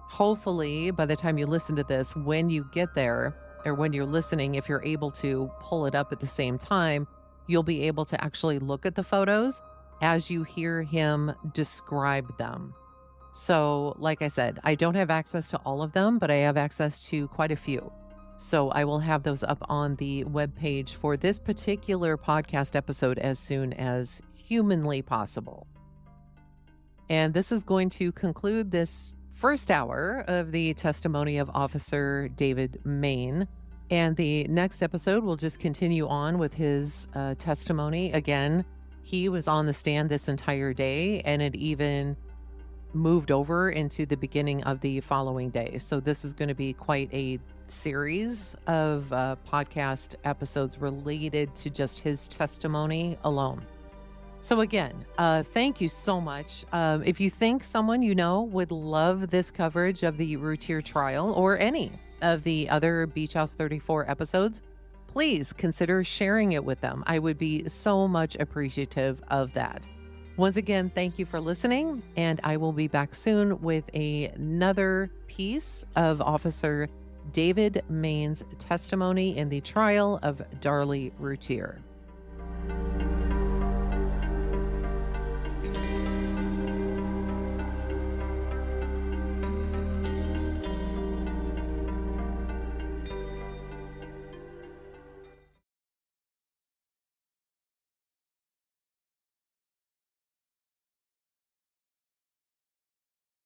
[SPEAKER 1] hopefully by the time you listen to this, when you get there or when you're listening, if you're able to pull it up at the same time, you'll be able to actually look at the photos as you hear him describe them. So, like I said, I don't have access to all of them, but I have access to quite a few. So I will have those up on the webpage for this particular podcast episode as soon as humanly possible. And this is going to conclude this first hour of the testimony of Officer David Mayne. And the next episode will just continue on with his testimony. Again, he was on the stand this entire day, and it even moved over into the beginning of the following day. So this is going to be quite a series of podcast episodes related to just his testimony alone. So again, thank you so much. If you think someone you know would love this coverage of the Routier trial or any of the other Beach House 34 episodes, please consider sharing it with them. I would be so much appreciative of that. Once again, thank you for listening, and I will be back soon with another piece of Officer David Mayne's testimony in the trial of Darlie Routier.